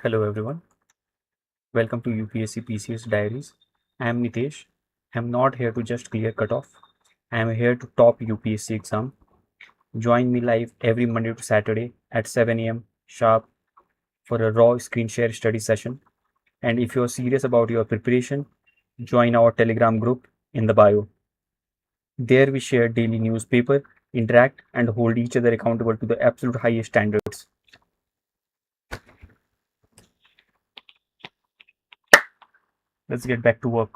Hello everyone, welcome to UPSC PCS Diaries. I am Nitesh. I am not here to just clear cutoff. I am here to top UPSC exam. Join me live every Monday to Saturday at 7 a.m. sharp for a raw screen share study session. And if you are serious about your preparation, join our Telegram group in the bio. There we share daily newspaper, interact, and hold each other accountable to the absolute highest standards. Let's get back to work.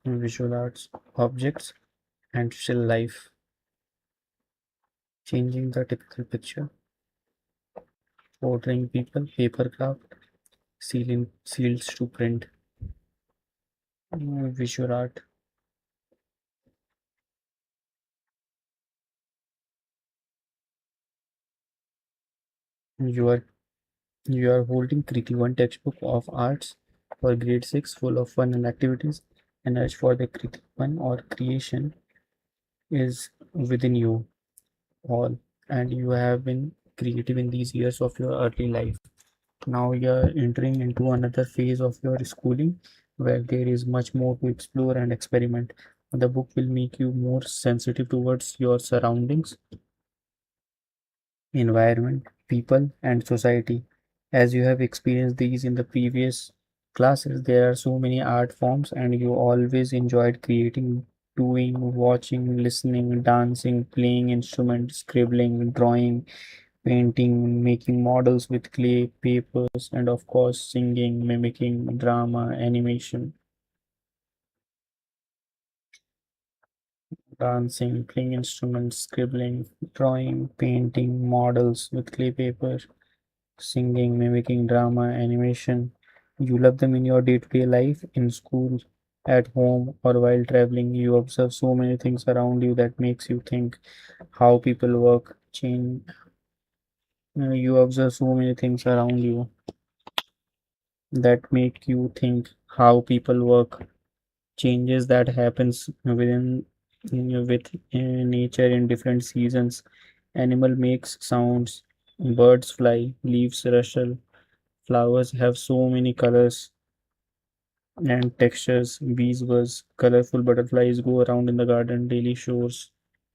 Visual arts, objects, and still life, changing the typical picture, portraying people, paper craft, seals to print, visual art. You are you are holding Kriti one textbook of arts for grade 6 full of fun and activities, and as for the Kriti one or creation is within you all, and you have been creative in these years of your early life. Now you're entering into another phase of your schooling where there is much more to explore and experiment. The book will make you more sensitive towards your surroundings, environment, people, and society. As you have experienced these in the previous classes, there are so many art forms, and you always enjoyed creating, doing, watching, listening, dancing, playing instruments, scribbling, drawing, painting, making models with clay, papers, and of course, singing, mimicking, drama, animation, dancing, playing instruments, scribbling, drawing, painting, models with clay paper, singing, mimicking, drama, animation. You love them in your day to day life, in school, at home, or while traveling. You observe so many things around you that makes you think how people work, change. You observe so many things around you that make you think how people work, changes that happens with nature in different seasons. Animal makes sounds, birds fly, leaves rustle, flowers have so many colors and textures. Bees buzz, colorful butterflies go around in the garden. Daily chores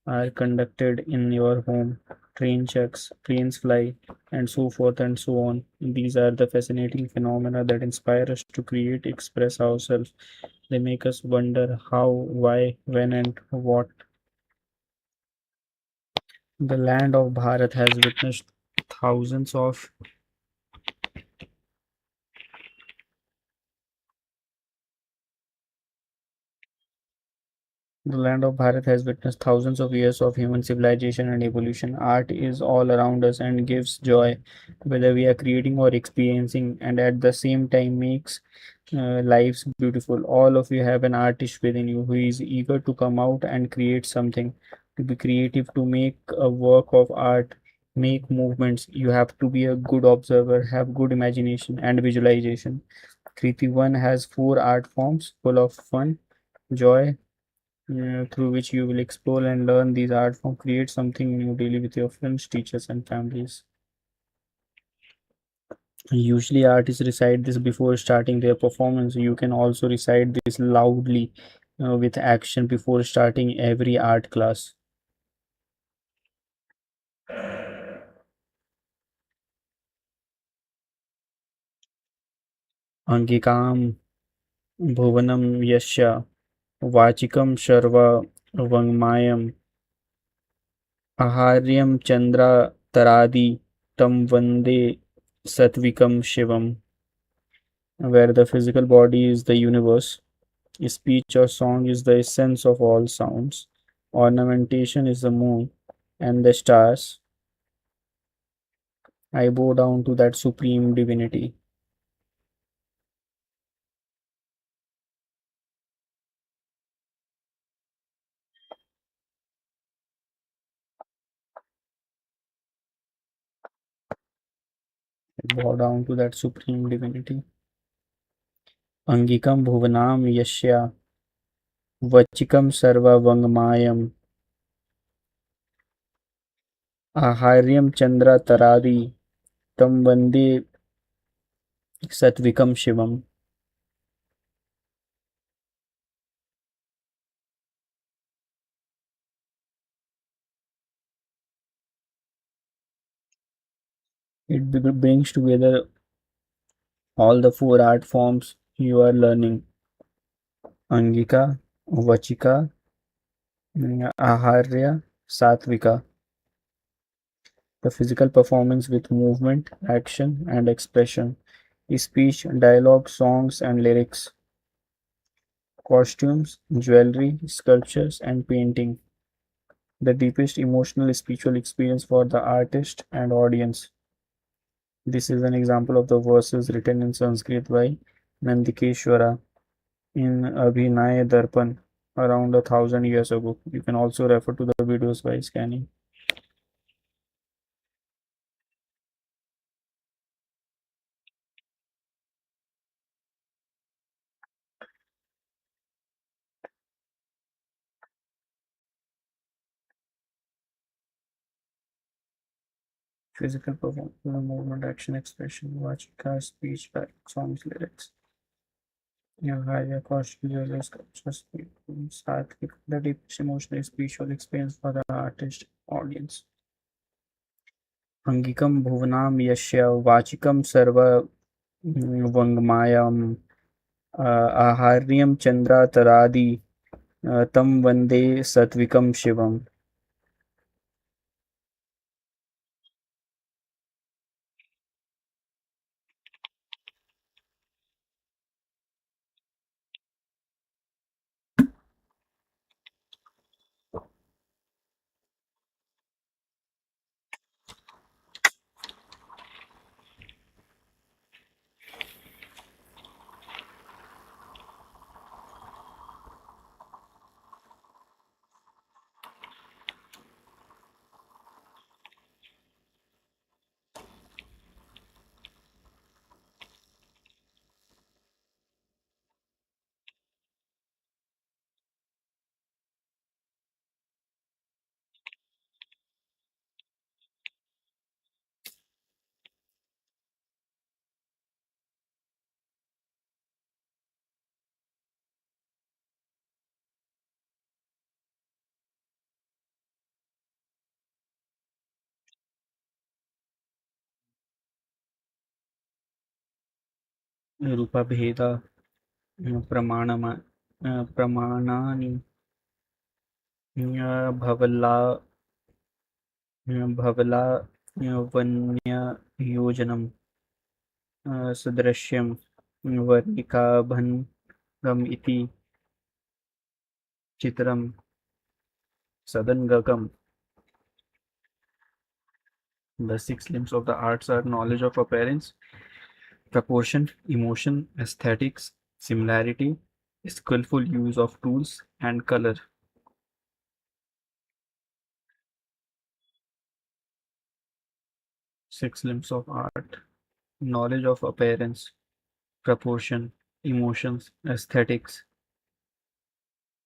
are conducted in your home. Train checks, planes fly, and so forth and so on. These are the fascinating phenomena that inspire us to create, express ourselves. They make us wonder how, why, when, and what. The land of Bharat has witnessed thousands of The land of Bharat has witnessed thousands of years of human civilization and evolution. Art is all around us and gives joy, whether we are creating or experiencing, and at the same time makes lives beautiful. All of you have an artist within you who is eager to come out and create something, to be creative, to make a work of art, make movements. You have to be a good observer, have good imagination and visualization. Kriti 1 has four art forms full of fun, joy, through which you will explore and learn these art form, create something new daily with your friends, teachers, and families. Usually, artists recite this before starting their performance. You can also recite this loudly with action before starting every art class. Angikam bhuvanam yasya vachikam sharva vangmayam aharyam chandra taradi tam vande satvikam shivam, where the physical body is the universe. Speech or song is the essence of all sounds. Ornamentation is the moon and the stars. I bow down to that supreme divinity. Bow down to that supreme divinity. Angikam bhuvanam yashya vachikam sarva vangmayam aharyam chandra taradi tam vande satvikam shivam. It brings together all the four art forms you are learning: Angika, Vachika, Aharya, Satvika. The physical performance with movement, action, and expression. Speech, dialogue, songs, and lyrics. Costumes, jewelry, sculptures, and painting. The deepest emotional spiritual experience for the artist and audience. This is an example of the verses written in Sanskrit by Nandikeshwara in Abhinaya Darpan around 1,000 years ago. You can also refer to the videos by scanning. Physical performance, movement, action, expression, vachika, speech, dialogue, songs, lyrics. Your higher costume, your sculptures, sattvic, the deepest emotional spiritual experience for the artist audience. Angikam bhuvanam yashya vachikam sarva vangmayam aharyam chandra taradi tam vande satvikam shivam. Rupa bheda pramanama pramanani भवला भवला वन्य योजनम सदृश्यम वर्णिकाभङ्गम इति चित्रम सदंगकम. The six limbs of the arts are knowledge of appearance, proportion, emotion, aesthetics, similarity, skillful use of tools, and color. Six limbs of art: knowledge of appearance, proportion, emotions, aesthetics,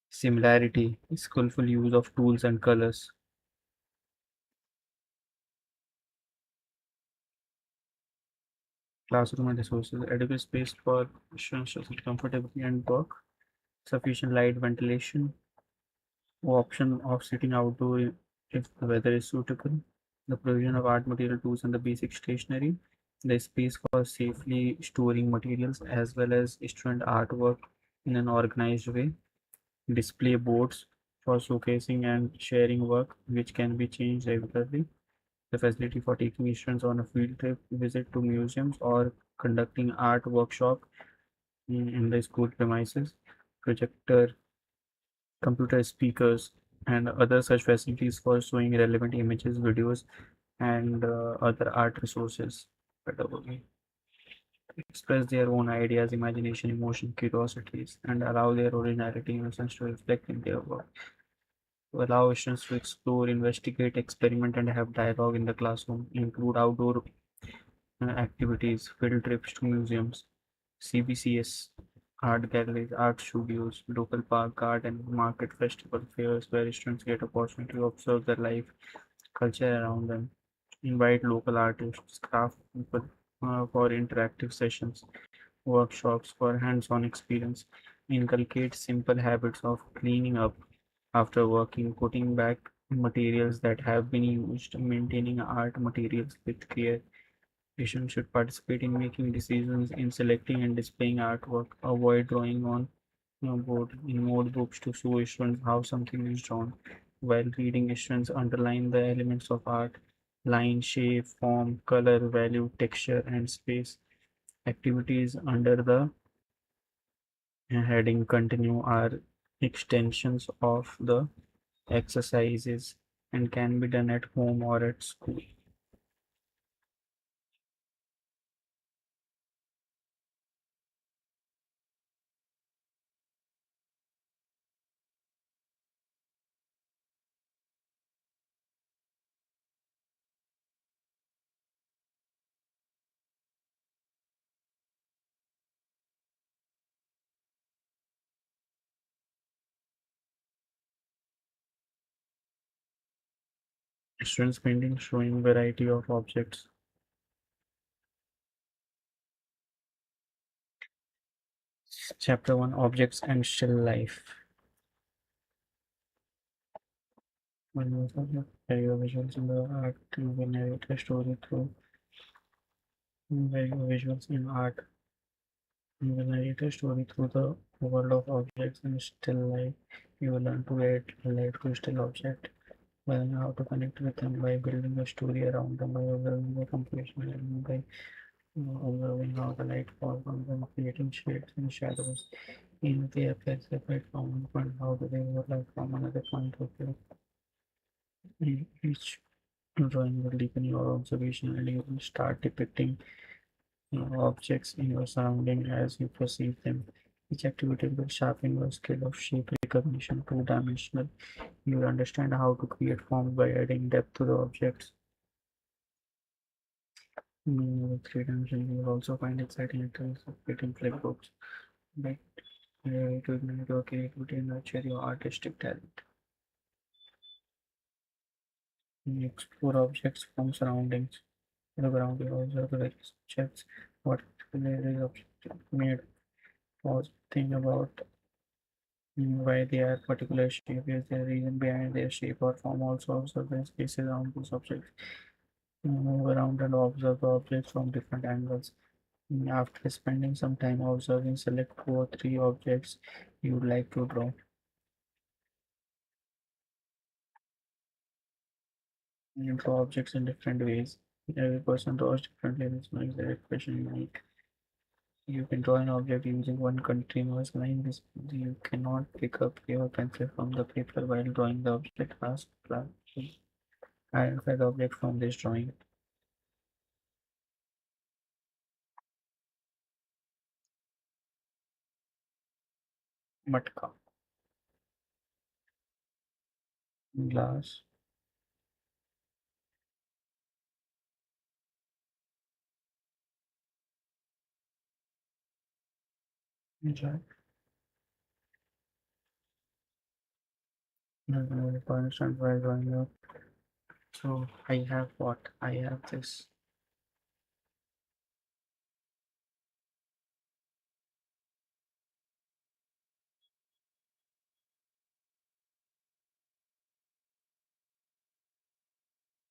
similarity, skillful use of tools and colors. Classroom and resources: adequate space for students to sit comfortably and work, sufficient light, ventilation, option of sitting outdoor if the weather is suitable, the provision of art material tools and the basic stationery, the space for safely storing materials as well as student artwork in an organized way, display boards for showcasing and sharing work which can be changed regularly, the facility for taking students on a field trip, visit to museums or conducting art workshop in the school premises, projector, computer speakers, and other such facilities for showing relevant images, videos, and other art resources. Pedagogy. Express their own ideas, imagination, emotion, curiosities, and allow their originality and innocence to reflect in their work. To allow students to explore, investigate, experiment, and have dialogue in the classroom. Include outdoor activities, field trips to museums, CBCS, art galleries, art studios, local park, garden, market, festival, fairs where students get opportunity to observe the life, culture around them. Invite local artists, craft people for interactive sessions, workshops for hands-on experience. Inculcate simple habits of cleaning up after working, putting back materials that have been used, maintaining art materials with care. Patients should participate in making decisions in selecting and displaying artwork. Avoid drawing on board in notebooks to show students how something is drawn. While reading, students underline the elements of art: line, shape, form, color, value, texture, and space. Activities under the heading continue are extensions of the exercises and can be done at home or at school. Students painting showing variety of objects. Chapter 1, Objects and Still Life. One was video visuals in the art will narrate a story through video visuals in art will narrate a story through the world of objects and still life. You will learn to add light to still object, learn how to connect with them by building a story around them, by observing the composition and by observing how the light falls on them, creating shades and shadows in the appear separate from one point, how do they overlap from another point of view. Each drawing will deepen your observation and you will start depicting objects in your surrounding as you perceive them. Each activity will sharpen your skill of shape recognition, two-dimensional. You will understand how to create forms by adding depth to the objects. Three-dimensional, you will also find exciting activities of creating flipbooks, right? To ignite your creativity and nurture your artistic talent. Explore objects from surroundings. Look around you, observe the various objects. What is object made? Pause, think about why they are particular shape. Is there a reason behind their shape or form? Also observe the spaces around these objects. Move around and observe the objects from different angles. After spending some time observing, select 2 or 3 objects you would like to draw. You draw objects in different ways. Every person draws differently, which makes their expression unique. You can draw an object using one continuous line. This you cannot pick up your pencil from the paper while drawing the object. Ask class to identify the object from this drawing. Matka, glass, jar. For instance, while drawing a so I have what? I have this.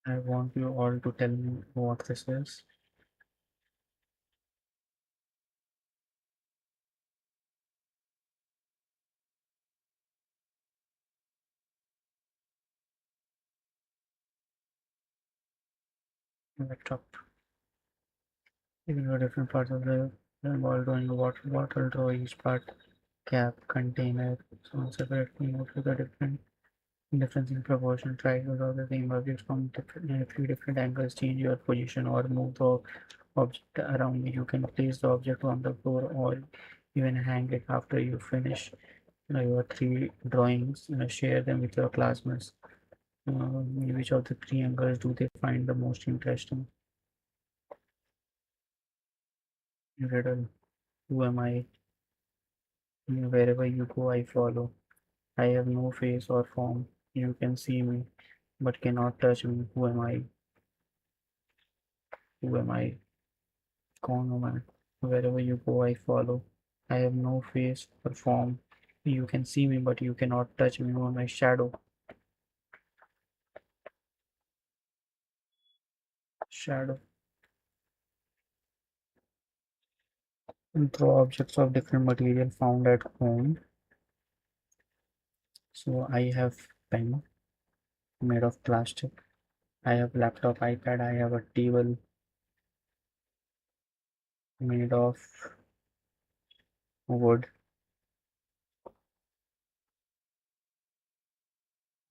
I want you all to tell me what this is. Laptop. Even the different parts of the while drawing a water bottle, draw each part, cap, container, so on separately. Note the difference in proportion. Try to draw the same object from different, 3 different angles. Change your position or move the object around. You can place the object on the floor or even hang it after you finish your 3 drawings. Share them with your classmates. Which of the 3 angles do they find the most interesting? Riddle. Who am I? Wherever you go, I follow. I have no face or form. You can see me, but cannot touch me. Who am I? Who am I? कौन हूँ मैं? Wherever you go, I follow. I have no face or form. You can see me, but you cannot touch me. Who am I? Shadow. Shadow. And throw objects of different material found at home. So I have pen made of plastic. I have laptop, iPad. I have a table made of wood.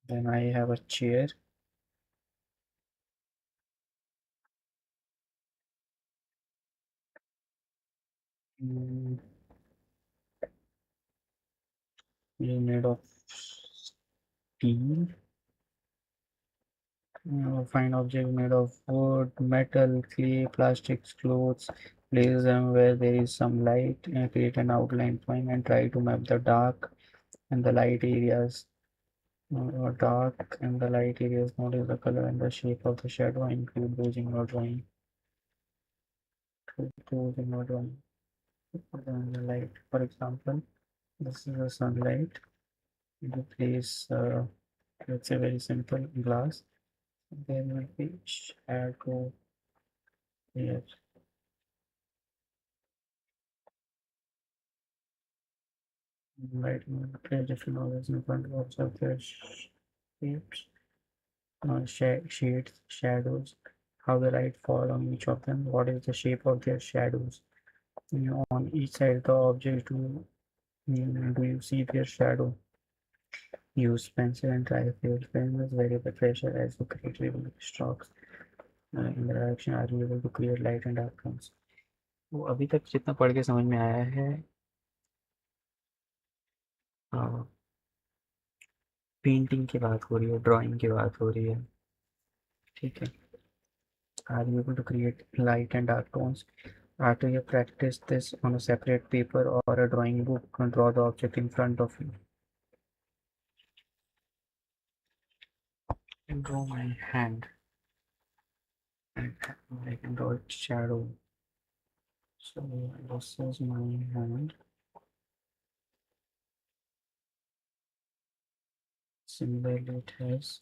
Then I have a chair mm, made of steel. Find object made of wood, metal, clay, plastics, clothes. Place them where there is some light. Create an outline drawing and try to map the dark and the light areas. Dark and the light areas. Notice the color and the shape of the shadow. Include those in your drawing. Those in your drawing. Then the light. For example, this is the sunlight. You place, let's say, very simple glass. There will be shadow here. Right, play different orders in front of observe their shapes, shades, shadows, how the light fall on each of them, what is the shape of their shadows. On each side of the object, do you see their shadow? Use pencil and try field pencils, vary the pressure as you create real strokes. In the direction, are you able to create light and dark tones? वो अभी तक जितना पढ़ के समझ में आया है, पेंटिंग की बात हो रही है, ड्राइंग की बात हो रही है, ठीक है. Are you able to create light and dark tones? After you practice this on a separate paper or a drawing book, and draw the object in front of you. And draw my hand. And I can draw its shadow. So this is my hand. Similarly, it has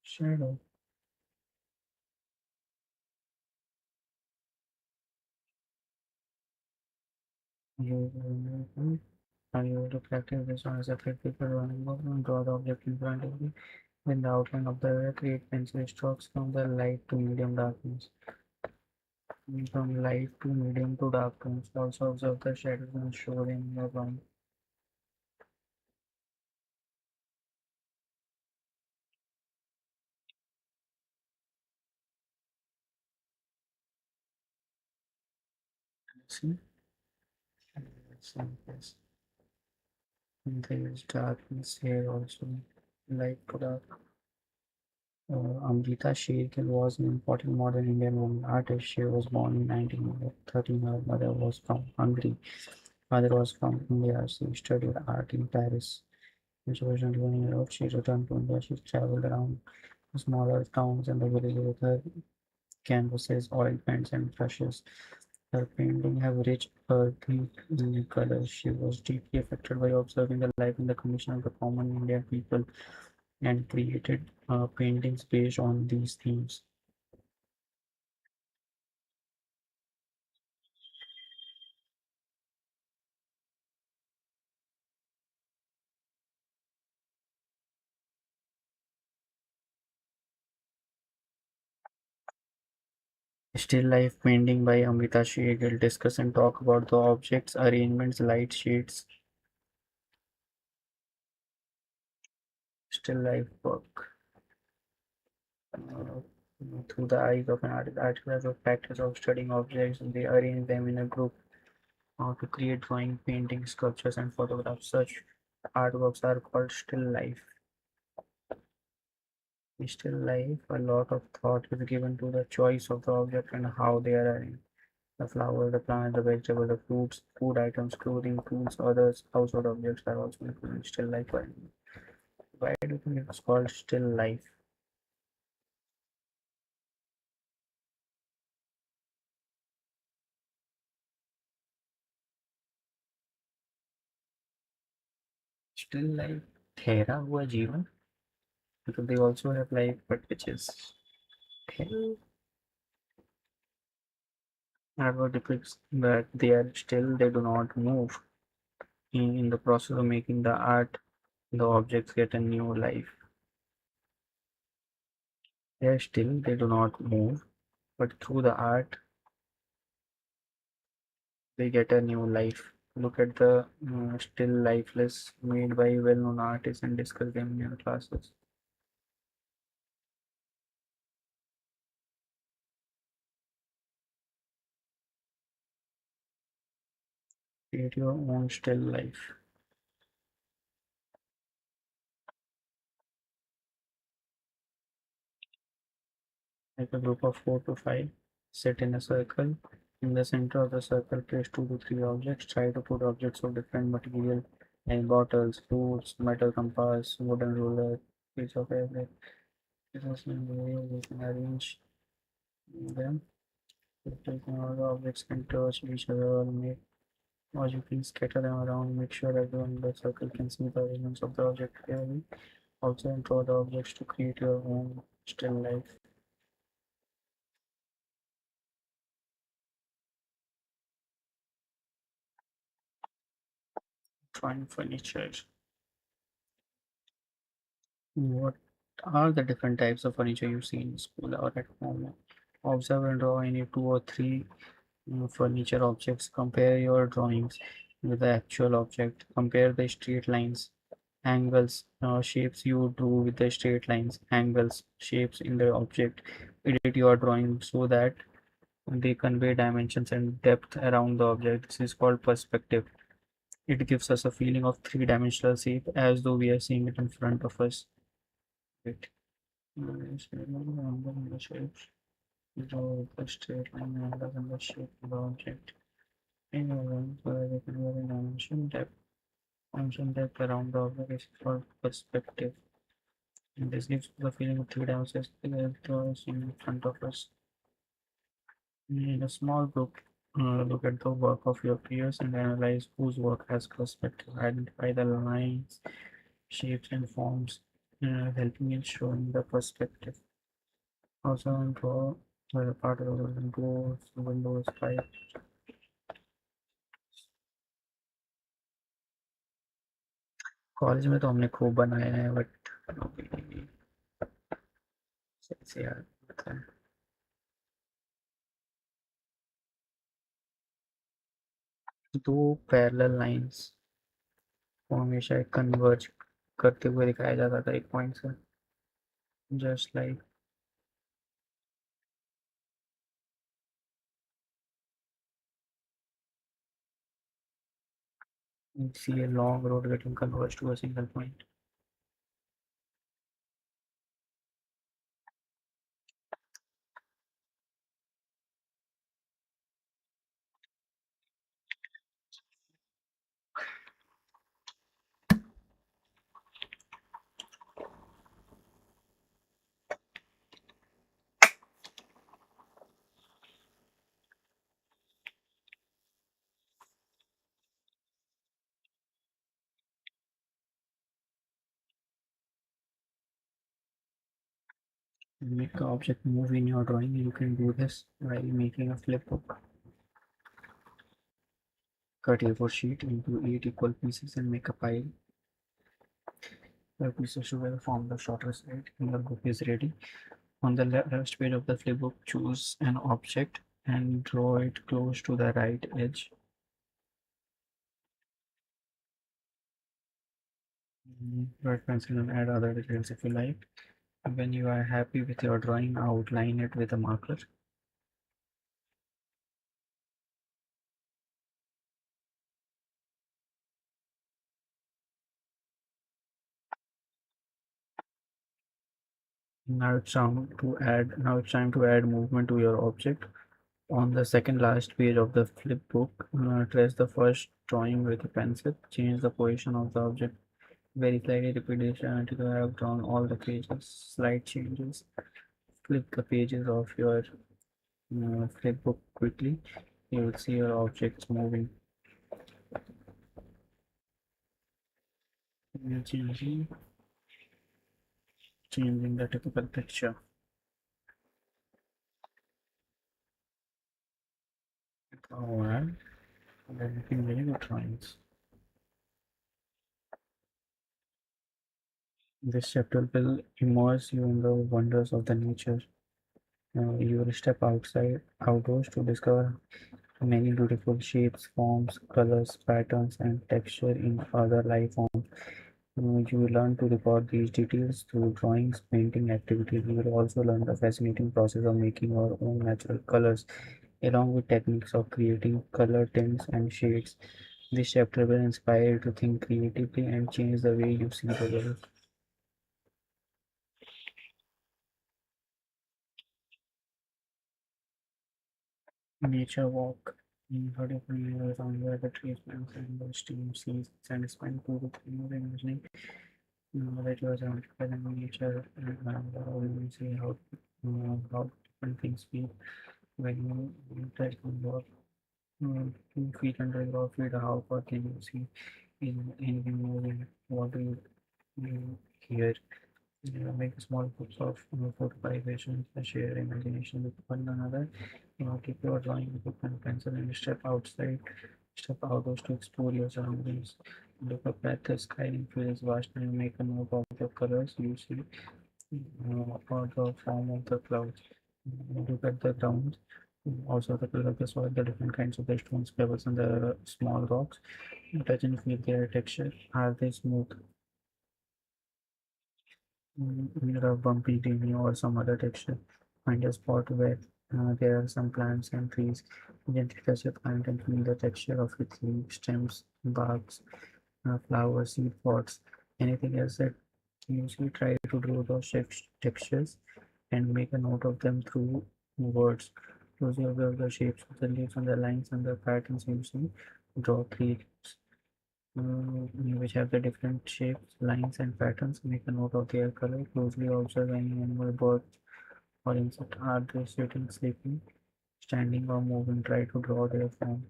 shadow. You are able to practice this on a separate paper drawing book and draw the object in front of you. When the outline of the create pencil strokes from the light to medium darkness. From light to medium to dark tones. Also observe the shadows and show them in your drawing. See? Yes. And there is darkness here also. Light to dark. Amrita Shergill was an important modern Indian woman artist. She was born in 1913. Her mother was from Hungary. Father was from India. She studied art in Paris. When she was 21 years old, she returned to India. She traveled around the smaller towns and the villages with her canvases, oil paints, and brushes. Her painting have rich earthy colors. She was deeply affected by observing the life and the condition of the common Indian people and created paintings based on these themes. Still life painting by Amrita Sheghal. Discuss and talk about the objects, arrangements, light shades. Still life work. Uh, through the eyes of an artist, artist has a practice of studying objects and they arrange them in a group to create drawing, painting, sculptures, and photographs. Such artworks are called still life. In still life, a lot of thought is given to the choice of the object and how they are arranged. The flower, the plant, the vegetable, the fruits, food items, clothing, tools, others, household objects are also included in still life. Why do you think it's called still life? Still life, ठहरा हुआ जीवन, because they also have life, but which is still. Artwork depicts that they are still, they do not move. In the process of making the art, the objects get a new life. They are still, they do not move, but through the art, they get a new life. Look at the still lifeless made by well-known artists and discuss them in your classes. Create your own still life. Like a group of 4 to 5, sit in a circle. In the center of the circle, place 2 to 3 objects. Try to put objects of different material like bottles, fruits, metal compass, wooden ruler, piece of fabric. This is the way we can arrange them. Taking all the objects can touch each other or make, or you can scatter them around. Make sure everyone in the circle can see the elements of the object clearly. Also, draw the objects to create your own still life. Find furniture. What are the different types of furniture you see in school or at home? Observe and draw any 2 or 3 furniture objects. Compare your drawings with the actual object. Compare the straight lines, angles, shapes you drew with the straight lines, angles, shapes in the object. Edit your drawing so that they convey dimensions and depth around the object. This is called perspective. It gives us a feeling of three-dimensional shape as though we are seeing it in front of us. Right. On the shapes, draw the straight line angles and the shape of the object. In a way, so that we can have a dimension depth around the object is called perspective. And this gives the feeling of three dimensions in front of us. In a small group, look at the work of your peers and analyze whose work has perspective. Identify the lines, shapes, and forms, helping in showing the perspective. Also, draw the part of the doors, windows, pipe. College में तो हमने खूब बनाए हैं but सही से याद नहीं आता है. दो पैरेलल लाइंस को हमेशा एक कन्वर्ज करते हुए दिखाया जाता था एक पॉइंट से. Just like see a long road getting converged to a single point. Make the object move in your drawing. You can do this while making a flip book. Cut A4 sheet into 8 equal pieces and make a pile. The pieces together form the shorter side and the book is ready. On the left page of the flip book, choose an object and draw it close to the right edge. Write pencil and add other details if you like. When you are happy with your drawing, outline it with a marker. Now it's time to add movement to your object. On the second last page of the flip book, trace the first drawing with a pencil. Change the position of the object very slightly. Repeat this until you have drawn all the pages. Slight changes. Flip the pages of your flip book quickly. You will see your objects moving. Changing, changing the typical picture. Alright, they're making very good drawings. This chapter will immerse you in the wonders of the nature. You will step outdoors to discover many beautiful shapes, forms, colors, patterns, and texture in other life forms. You will learn to record these details through drawings, painting activities. You will also learn the fascinating process of making your own natural colors, along with techniques of creating color tints and shades. This chapter will inspire you to think creatively and change the way you see the world. Nature walk. How do you find around where the trees, plants, and the stream, seas, and spend 2 to 3 minutes imagining that you are surrounded by the nature and you see how different things feel when you touch the walk. 2 feet under your feet, how far can you see in anything moving? What do you hear? Make small groups of 4 to 5 patients, share imagination with one another. Keep your drawing book and pencil and step outdoors to explore your surroundings. Look up at the sky and feel its vast and make a note of the colors you see or the form of the clouds. Look at the ground. Also, the color of the soil, the different kinds of the stones, pebbles, and the small rocks. Touch and feel their texture. Are they smooth, rough, bumpy, creamy, or some other texture? Find a spot where there are some plants and trees. Gently touch the plant and feel the texture of its leaves, stems, barks, flowers, seed pods, anything else that you usually try to draw those textures and make a note of them through words. Closely observe the shapes of the leaves and the lines and the patterns you see. Draw three leaves which have the different shapes, lines, and patterns. Make a note of their color. Closely observe any animal, bird, or insect. Are they sitting, sleeping, standing, or moving? Try to draw their form.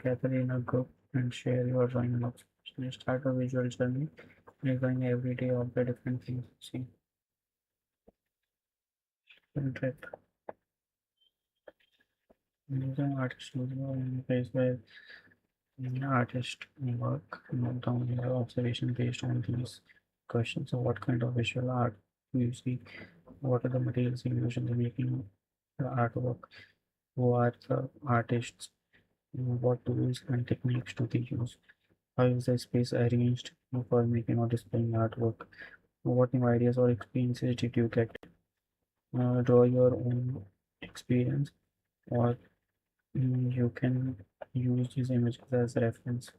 Gather in a group and share your drawing notes. Start a visual journey, drawing every day of the different things you see. Interact. Using artist studio in a place where artist work, note down your observation based on these questions. So, what kind of visual art do you see? What are the materials you use in the making the artwork? Who are the artists? What tools and techniques do they use? How is the space arranged for making or displaying artwork? What new ideas or experiences did you get? Draw your own experience, or you can use these images as reference.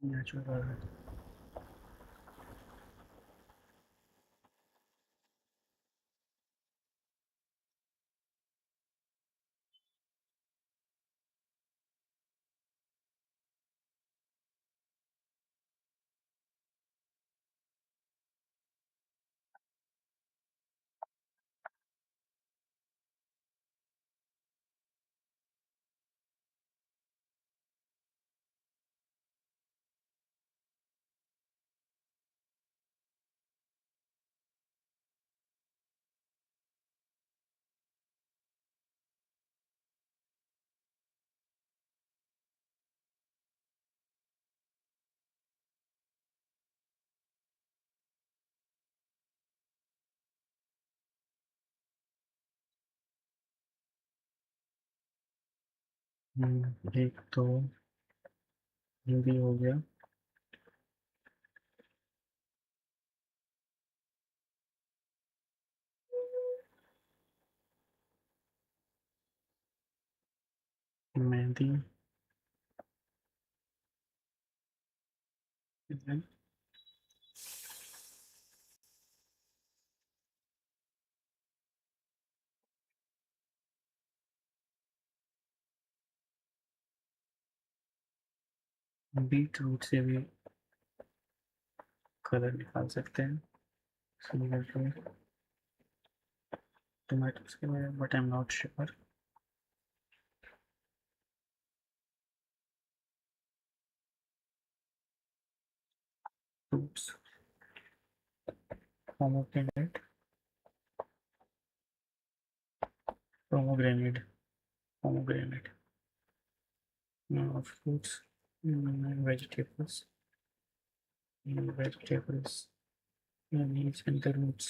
Natural art. एक तो हिंदी हो गया। Mehndi. Beet root से भी colour निकाल सकते हैं। Similar to tomatoes के लिए, but I am not sure. Fruits, pomegranate, pomegranate, pomegranate. Fruits, vegetables, vegetables, leaves and the roots।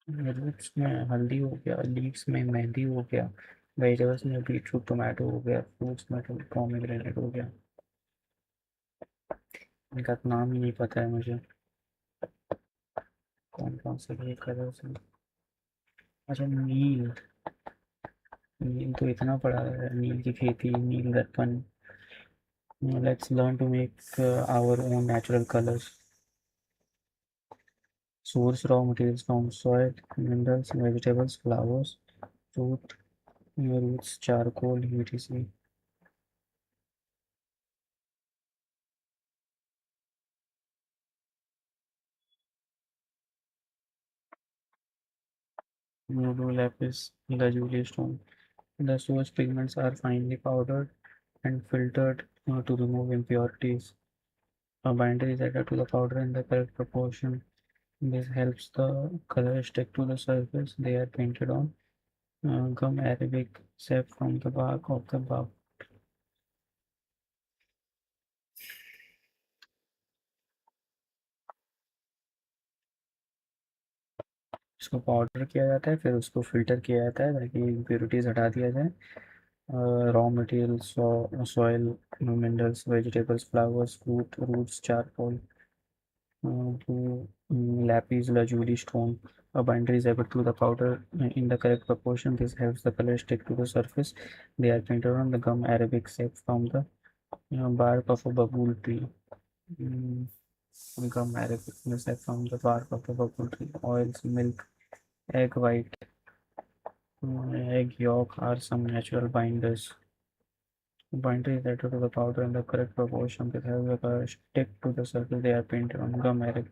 Roots में हल्दी हो गया, लीव्स में मेहंदी हो गया, वेजिटेबल्स में बीटरूट टोमेटो हो गया, फ्रूट्स में तो पोमेग्रेनेट हो गया। इनका तो नाम ही नहीं पता है मुझे, कौन कौन से ये कलर्स हैं। अच्छा, नील। नील तो इतना पड़ा है, नील की खेती, Neel Darpan. Let's learn to make our own natural colours. Source raw materials from soil, minerals, vegetables, flowers, fruit, roots, charcoal, etc. Blue lapis lazuli stone. The source pigments are finely powdered and filtered to remove impurities. A binder is added to the powder in the correct proportion. This helps the color stick to the surface they are painted on. Gum arabic sap from the bark of the bark। इसको powder किया जाता है, फिर उसको filter किया जाता है ताकि इम्प्योरिटीज हटा दिया जाए। Raw material soil, minerals, vegetables, flowers, fruit, roots, charcoal, lapis lazuli stone. A binder is able to the powder in the correct proportion. This helps the color stick to the surface. They are painted on the gum arabic sap from the bark of a babool tree। Mm, Gum arabic sap from the bark of the babool tree। Oils, milk, egg white, egg yolk are some natural binders। Binder is added to the powder in the correct proportion that has the color stick to the surface they are painted on. Gum arabic,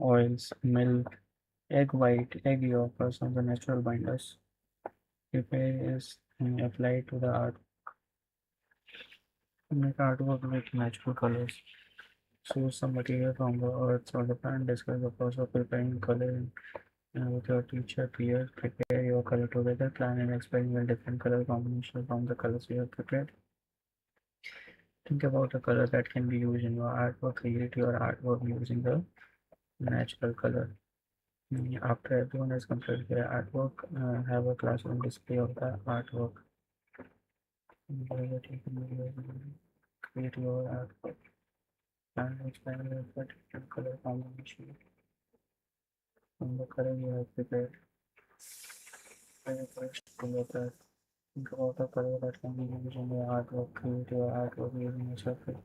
oils, milk, egg white, egg yolk are some of the natural binders। Prepare is applied to the art. Make artwork with natural colors. Source some material from the earth or the plant. Discuss the process of preparing color with your teacher, peers. Prepare your color together. Plan and experiment different color combinations from the colors you have prepared। Think about a color that can be used in your artwork. Create your artwork using the natural color। After everyone has completed their artwork, have a classroom display of the artwork। Create your artwork and experiment with different color combination from the color you have prepared। Together, think about a color that can be used in your artwork. Create your artwork using a circle।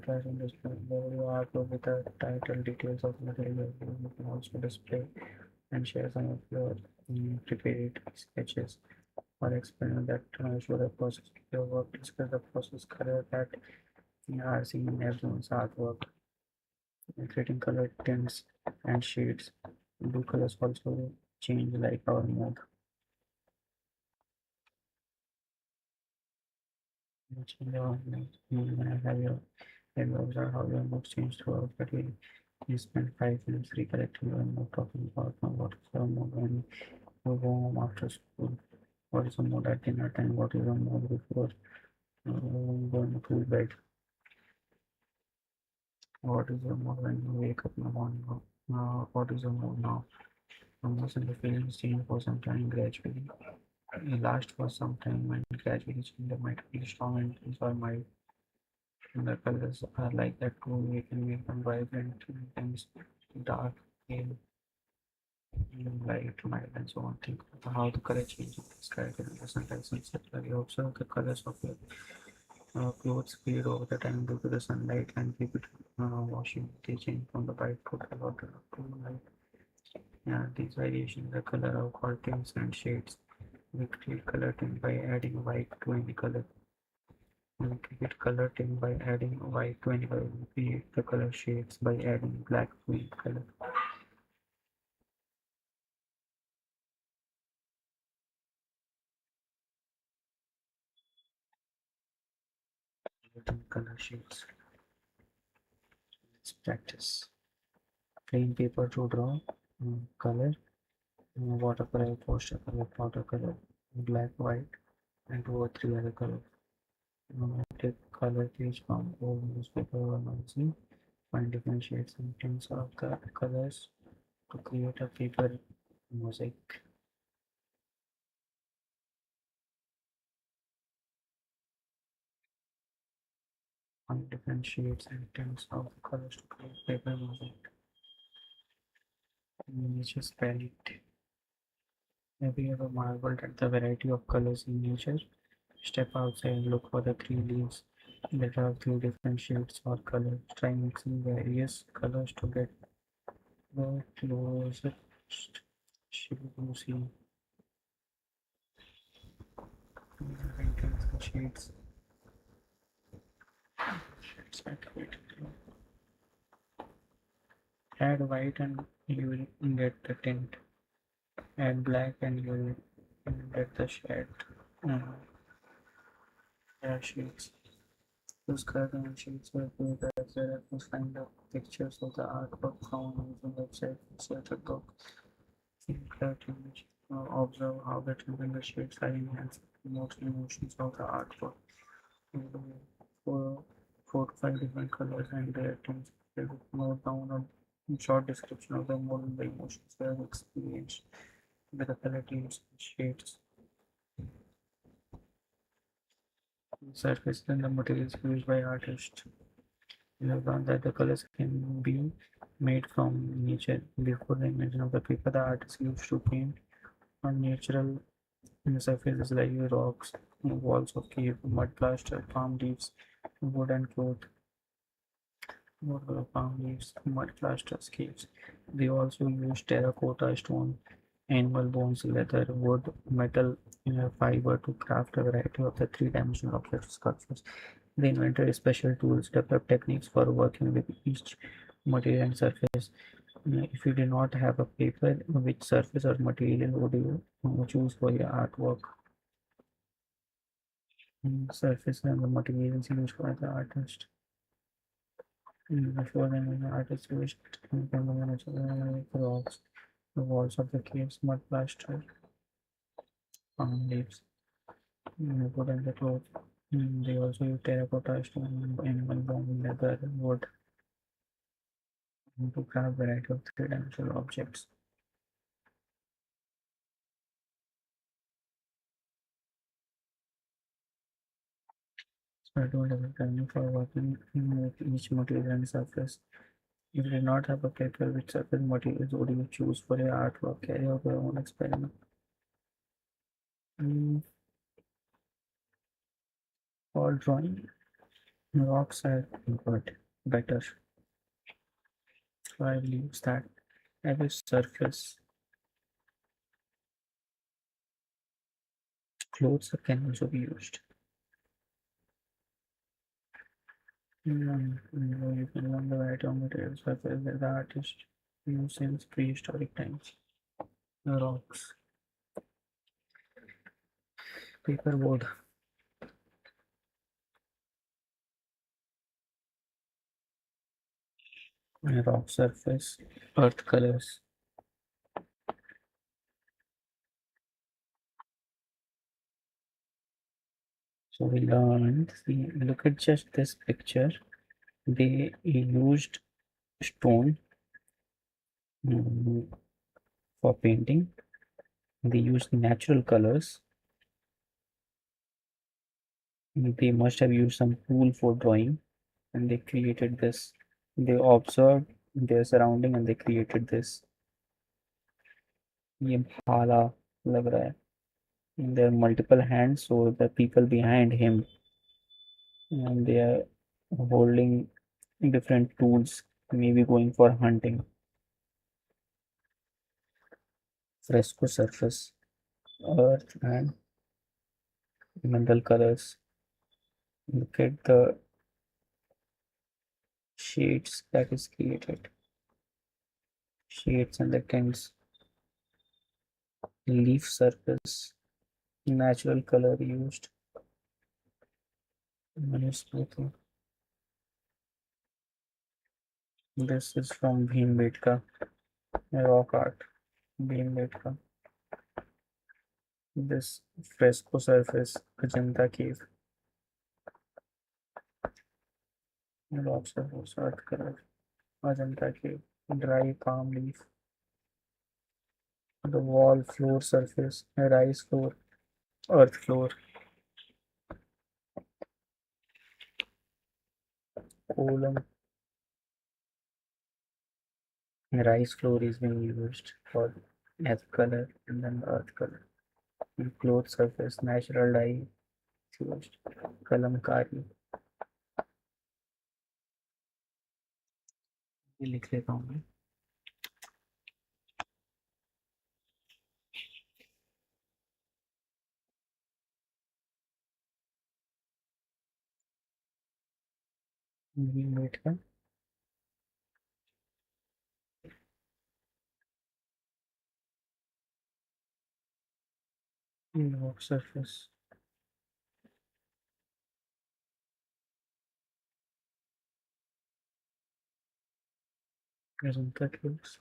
Classroom display. Label your artwork with the title, details of material. You can also display and share some of your prepared sketches or experiment that show the process of your work. Discuss the process color that you are seeing in everyone's artwork, creating color tints and shades. Do colors also change like our mood? Change our mood. Have you observed how your mood changed throughout the day? You spend 5 minutes recollecting your mood, talking about what is your mood when you go home after school. What is the mood at dinner time? What is the mood before going to bed? What is your mood when you wake up in the morning? What is your mood now? Emotion the feelings change for some time gradually. They last for some time and gradually change. They might feel strong and intense or mild. And the colors are like that too. We can make them vibrant, intense, dark, pale, light, mild, and so on. Think of how the color changes in the sky during the sunrise sunset. Like you observe the colors of your clothes fade over the time due to the sunlight and keep it washing. They change from the bright total water to light. Yeah, these variations, the color of called tints and shades. We create color tint by adding white to any color. We create color tint by adding white to any color. We create the color shades by adding black to any color. Color shades. Let's practice. Plain paper to draw. Color. Watercolor, poster color, watercolor, black, white, and two or three other colors. Take color page from old newspaper or magazine. Find different shades and tints of the colors to create a paper mosaic. Find different shades and tints of the colors to create paper mosaic. Nature's palette. Have you ever marveled at the variety of colors in nature? Step outside and look for the three leaves that have three different shades or colors. Try mixing various colors to get the closest shade you see. Paintings and shades activate. Add white and you will get the tint. Add black and you will get the shade. Uh, shades. Those color and shades were good as a reference find the pictures of the artwork found using website search book. Clarity image. Observe how the tint and the shades are enhanced emotions of the artwork. For 4 to 5 different colors and their tints. Note down a short description of the mood and the emotions they have experienced with the color tints and shades. Surface and the materials used by artists. We have learned that the colors can be made from nature. Before the invention of the paper, the artists used to paint on natural surfaces like rocks, walls of cave, mud plaster, palm leaves, wood and cloth. Palm leaves, mud plaster, caves. They also use terracotta, stone, animal bones, leather, wood, metal, fiber to craft a variety of the three-dimensional object sculptures. They invented special tools, developed techniques for working with each material and surface. If you did not have a paper, which surface or material would you choose for your artwork? Surface and the materials used by the artist. Before the artist used rocks, the walls of the caves, mud plaster, palm leaves, wood and the cloth. They also use terracotta, stone, animal bone, leather, wood to craft variety of three-dimensional objects. So I don't have a time for working with each material and surface. If you did not have a paper, which surface materials would you choose for your artwork? Carry out your own experiment. Mm, for drawing, rocks are good, better. So I will use that as a surface. Clothes can also be used. You can learn the variety of materials surface that the artist used since prehistoric times. The rocks, paperboard, rock surface, earth colors. So we learned, see, look at just this picture. They used stone, mm, For painting, they used natural colors. They must have used some tool for drawing, and they created this. They observed their surrounding and they created this. ये भाला लग रहा है. There are multiple hands, so the people behind him, and they are holding different tools, maybe going for hunting. Fresco surface, earth and mineral colors. Look at the shades that is created. Shades and the tints. Leaf surface, natural color used. Manuscript. This is from Bhimbetka, rock art. Bhimbetka. This fresco surface, Ajanta cave. Rock surface, earth color. Ajanta cave. Dry palm leaf. The wall floor surface, rice floor, earth floor. Column. Rice floor is being used for as color and then earth color. Cloth surface, natural dye used. Kalamkari. ये लिख लेता हूँ मैं. Wait का rock surface. Ajanta caves.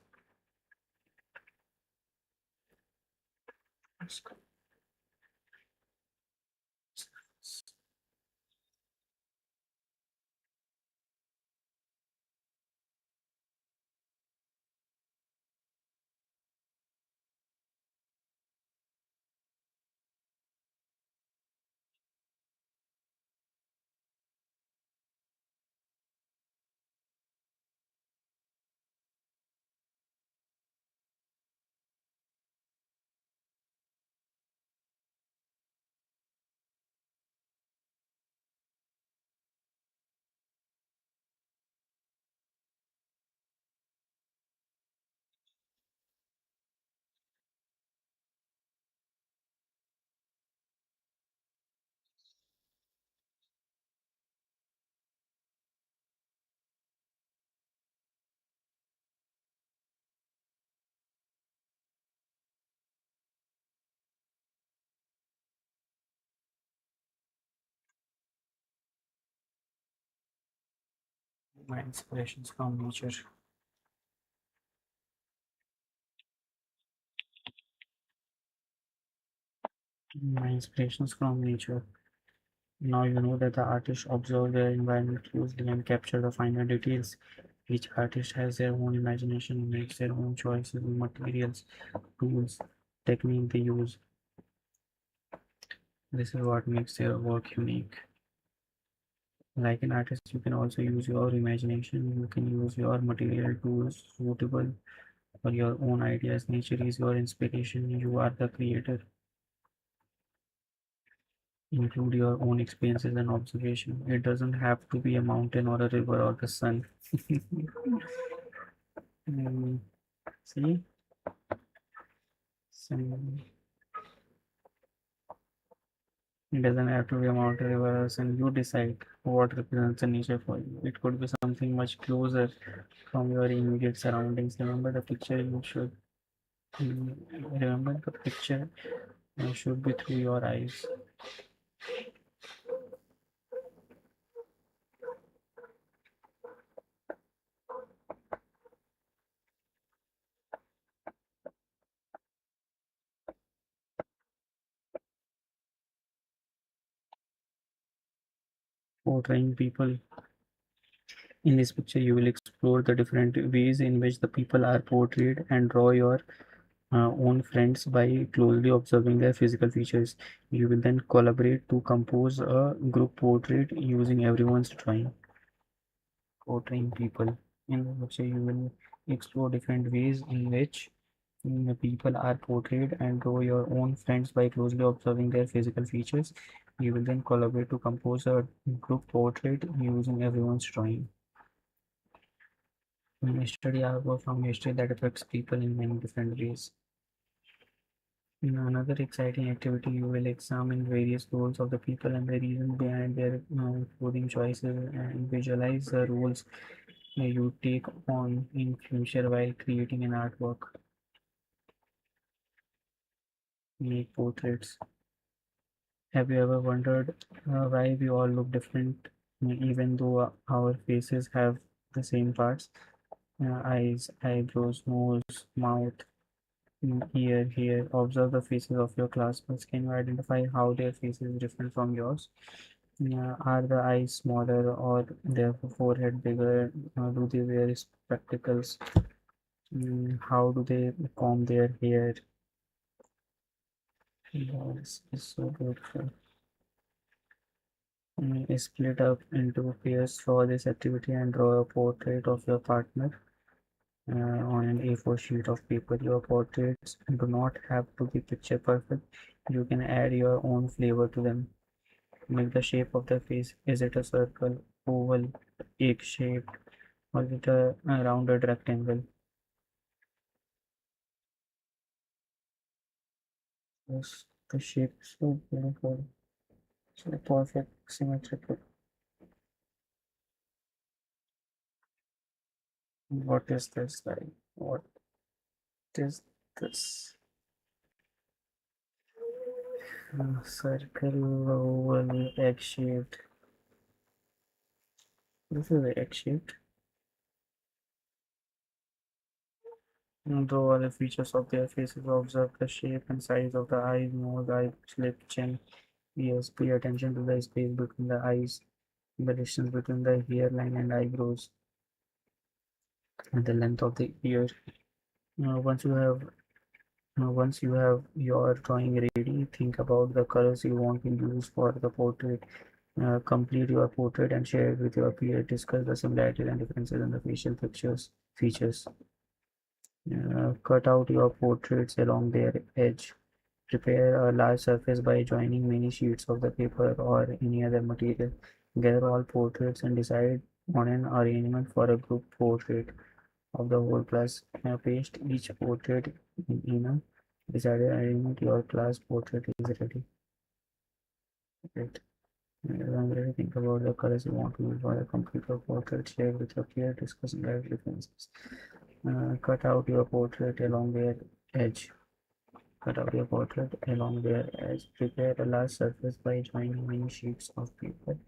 My inspirations from nature. My inspirations from nature. Now you know that the artists observe their environment closely and capture the finer details. Each artist has their own imagination, makes their own choices in materials, tools, technique they use. This is what makes their work unique. Like an artist, you can also use your imagination. You can use your material tools suitable for your own ideas. Nature is your inspiration. You are the creator. Include your own experiences and observation. It doesn't have to be a mountain or a river or the sun. Mm, see? So, it doesn't have to be a mountain, river, or sun. You decide what represents the nature for you. It could be something much closer from your immediate surroundings. Remember the picture you should remember the picture should be through your eyes. Portraying people. In this picture, you will explore the different ways in which the people are portrayed and draw your own friends by closely observing their physical features. You will then collaborate to compose a group portrait using everyone's drawing. Portraying people. In which you will explore different ways in which people are portrayed and draw your own friends by closely observing their physical features. You will then collaborate to compose a group portrait using everyone's drawing. Study artwork from history that affects people in many different ways. In another exciting activity, you will examine various roles of the people and the reasons behind their clothing choices and visualize the roles you take on in future while creating an artwork. Make portraits. Have you ever wondered why we all look different, even though our faces have the same parts? Eyes, eyebrows, nose, mouth, ear, hair. Observe the faces of your classmates. Can you identify how their face is different from yours? Are the eyes smaller or their forehead bigger? Do they wear spectacles? How do they comb their hair? This is so beautiful. Split up into pairs for this activity and draw a portrait of your partner on an A4 sheet of paper. Your portraits do not have to be picture perfect. You can add your own flavor to them. Make the shape of the face. Is it a circle, oval, egg shaped, or is it a rounded rectangle? Yes, the shape is so beautiful, so perfect, symmetrical. What is this like? What is this? Circle, oval, egg shaped. This is egg shaped. Draw all the features of their faces. Observe the shape and size of the eyes, nose, eye, lip, chin, ears. Pay attention to the space between the eyes, the distance between the hairline and eyebrows, and the length of the ear. Uh, once you have once you have your drawing ready, think about the colors you want to use for the portrait. Complete your portrait and share it with your peer. Discuss the similarities and differences in the facial features. Cut out your portraits along their edge. Prepare a large surface by joining many sheets of the paper or any other material. Gather all portraits and decide on an arrangement for a group portrait of the whole class. Paste each portrait in a decided arrangement. Your class portrait is ready. Right. Really think about the colors you want to use for a computer portrait. Share with your peer. Discuss their differences. Cut out your portrait along their edge. Cut out your portrait along their edge. Prepare a large surface by joining many sheets of paper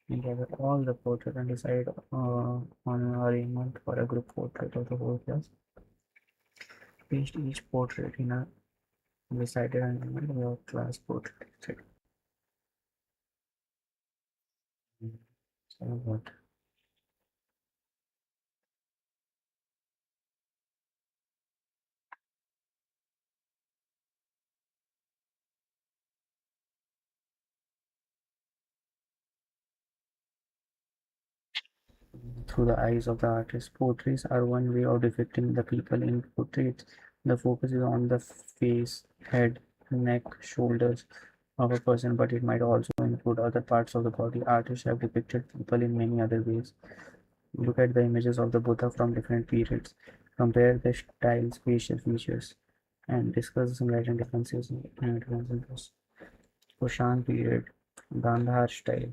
and gather all the portrait and decide on an arrangement for a group portrait of the whole class. Paste each portrait in a decided arrangement of your class portrait. So what? Through the eyes of the artist. Portraits are one way of depicting the people in portraits. The focus is on the face, head, neck, shoulders of a person, but it might also include other parts of the body. Artists have depicted people in many other ways. Look at the images of the Buddha from different periods. Compare the styles, facial features, and discuss some and differences in this. Kushan period, Gandhar style,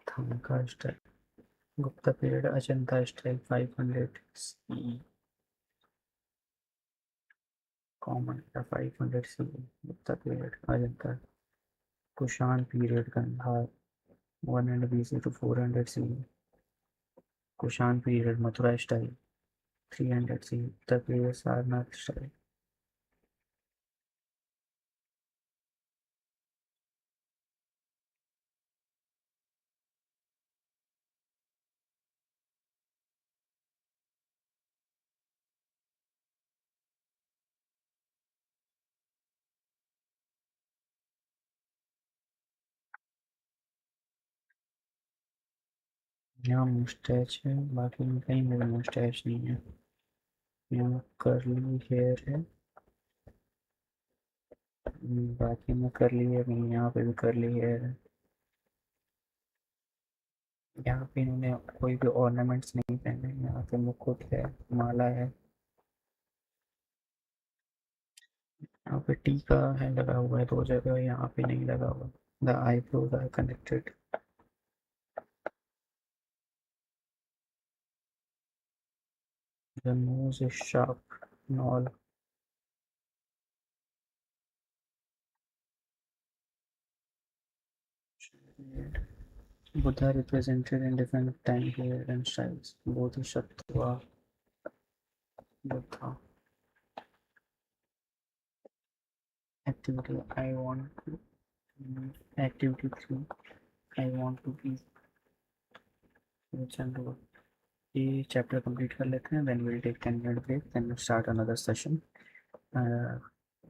Thamka style. Gupta period, Ajanta style 500 CE, common 500 CE, Gupta period, Ajanta, Kushan period, Gandhar 100 BC to 400 CE, Kushan period, Mathura style 300 CE, Gupta period, Sarnath style यहाँ moustache है, बाकी में कहीं मेरा moustache नहीं है। यहाँ curly hair है, बाकी में कर्ली हेयर नहीं, यहाँ पे भी कर्ली हेयर है। यहाँ पे इन्होंने कोई भी ऑर्नामेंट्स नहीं पहने, यहाँ पे मुकुट है, माला है। यहाँ पे टीका है लगा हुआ है दो जगह, यहाँ पे नहीं लगा हुआ। The eyebrows are connected. The nose is sharp and all. Buddha represented in different time period and styles. Bodhisattva, Buddha. Activity I want to. Activity 3. I want to be. चलो ये चैप्टर कंप्लीट कर लेते हैं, then we'll take 10-minute break, then we'll start another session.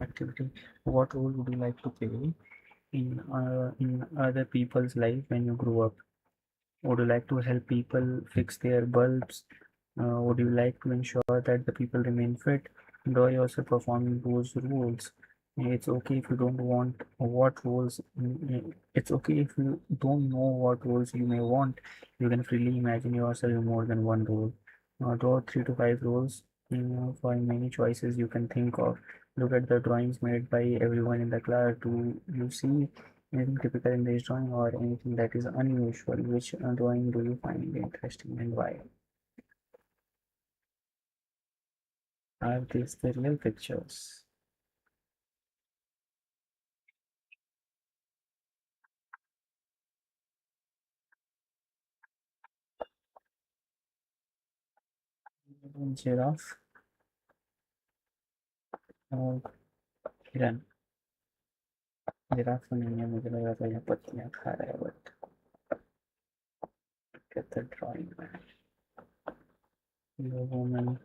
Activity. What role would you like to play in other people's life when you grow up? Would you like to help people fix their bulbs? Would you like to ensure that the people remain fit? Draw yourself performing those roles. It's okay if you don't want what roles. It's okay if you don't know what roles you may want. You can freely imagine yourself in more than one role. Draw 3 to 5 roles for many choices you can think of. Look at the drawings made by everyone in the class. Do you see anything typical in this drawing or anything that is unusual? Which drawing do you find interesting and why? Are these the real pictures? Giraffe और हिरन? Giraffe तो नहीं है, मुझे लगा था ये पत्तियां खा रहा है, but get the drawing man. The woman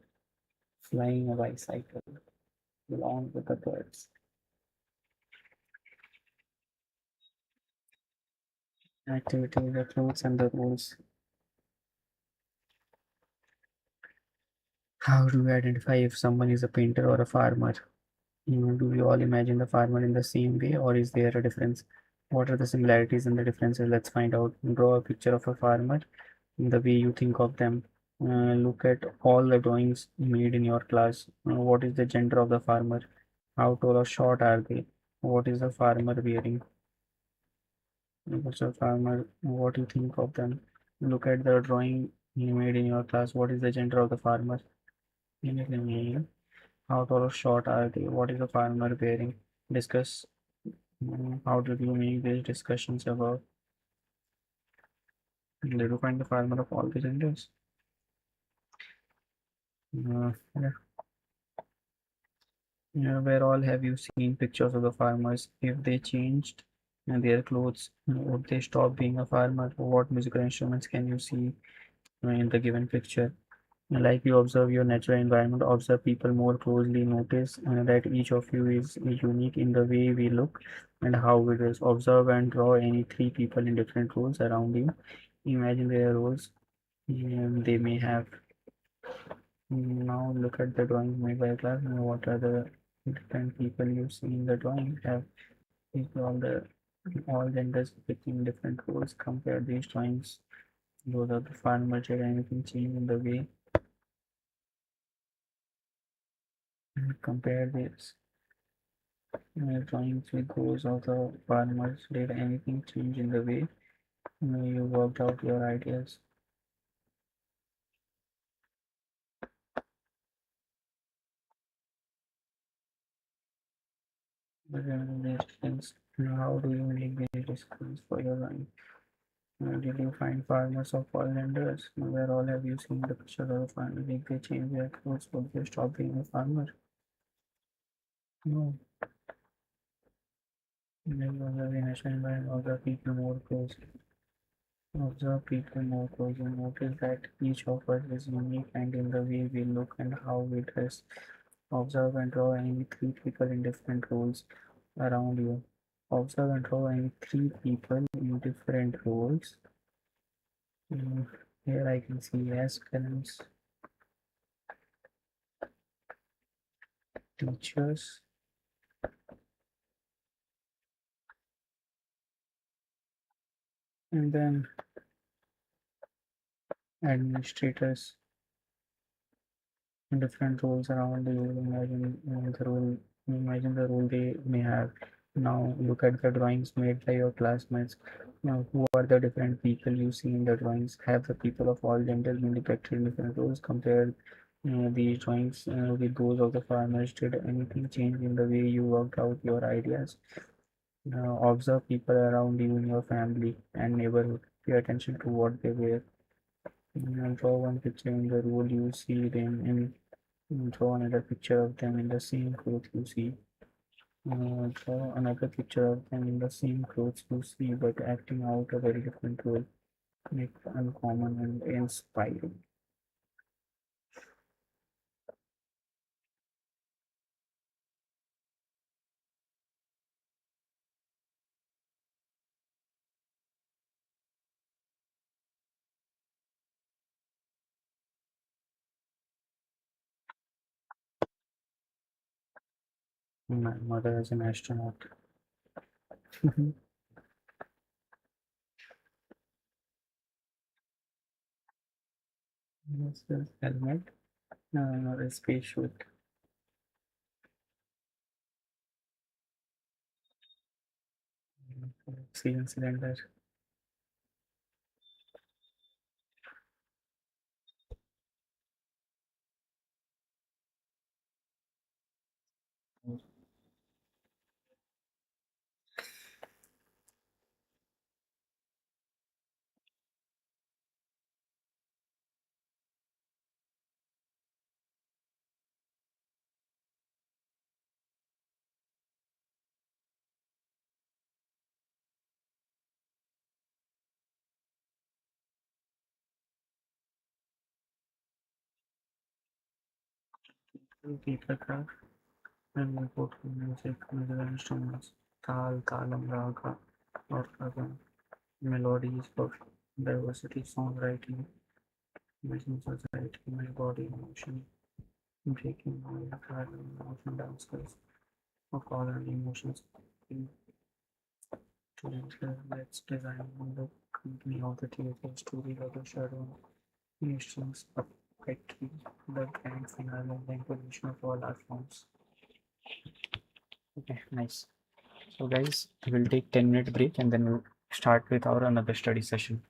flying a bicycle along with the birds. Activity, the clothes and the rules. How do you identify if someone is a painter or a farmer? Do we all imagine the farmer in the same way, or is there a difference? What are the similarities and the differences? Let's find out. Draw a picture of a farmer in the way you think of them. Look at all the drawings made in your class. What is the gender of the farmer? How tall or short are they? What is the farmer wearing? What's a farmer? What do you think of them? Look at the drawing you made in your class. What is the gender of the farmer? Anything. How tall or short are they? What is the farmer wearing? Discuss. How did you make these discussions about? Did you find the farmer of all the genders? Yeah. Yeah, where all have you seen pictures of the farmers? If they changed their clothes, would they stop being a farmer? What musical instruments can you see in the given picture? Like you observe your natural environment, observe people more closely, notice that each of you is unique in the way we look and how we dress. Observe and draw any 3 people in different roles around you. Imagine their roles they may have. Now look at the drawing made by a class. What are the different people you see in the drawing? Have all the all genders picking different roles. Compare these drawings. Those are the farmers. Did anything change in the way? Compare this drawings with those of the farmers. Did anything change in the way you worked out your ideas? How do you make these decisions for your life? Did you find farmers of all genders? Where all have you seen the picture of a farmer? Did they change their clothes? Would they stop being a farmer? No. Never have in a environment observe people more closely. Observe people more closely. Notice that each of us is unique and in the way we look and how we dress. Observe and draw any 3 people in different roles around you. Observe and draw any 3 people in different roles. Here I can see as columns, teachers, and then administrators, different roles around you. Imagine the role they may have. Now look at the drawings made by your classmates. Now who are the different people you see in the drawings? Have the people of all genders been depicted in different roles? Compare these drawings with those of the farmers. Did anything change in the way you worked out your ideas? Observe people around you in your family and neighborhood. Pay attention to what they wear. Draw one picture in the role you see them in. Draw another picture of them in the same clothes you see. Draw another picture of them in the same clothes you see, but acting out a very different role. Make it uncommon and inspiring. My mother is an astronaut. Yes, yes, helmet, a space suit, oxygen cylinder. Paper craft and import music, musical instruments, tal, talam, raga, or raga, melodies for diversity, songwriting, imagine society, my body, emotion, breaking my heart, emotion dancers, of all and emotions. Let's design the company of the theater, story of the shadow, nations, puppetry, the grand finale, and the evolution of all art forms. Okay, nice. So guys, we'll take 10-minute break and then we'll start with our another study session.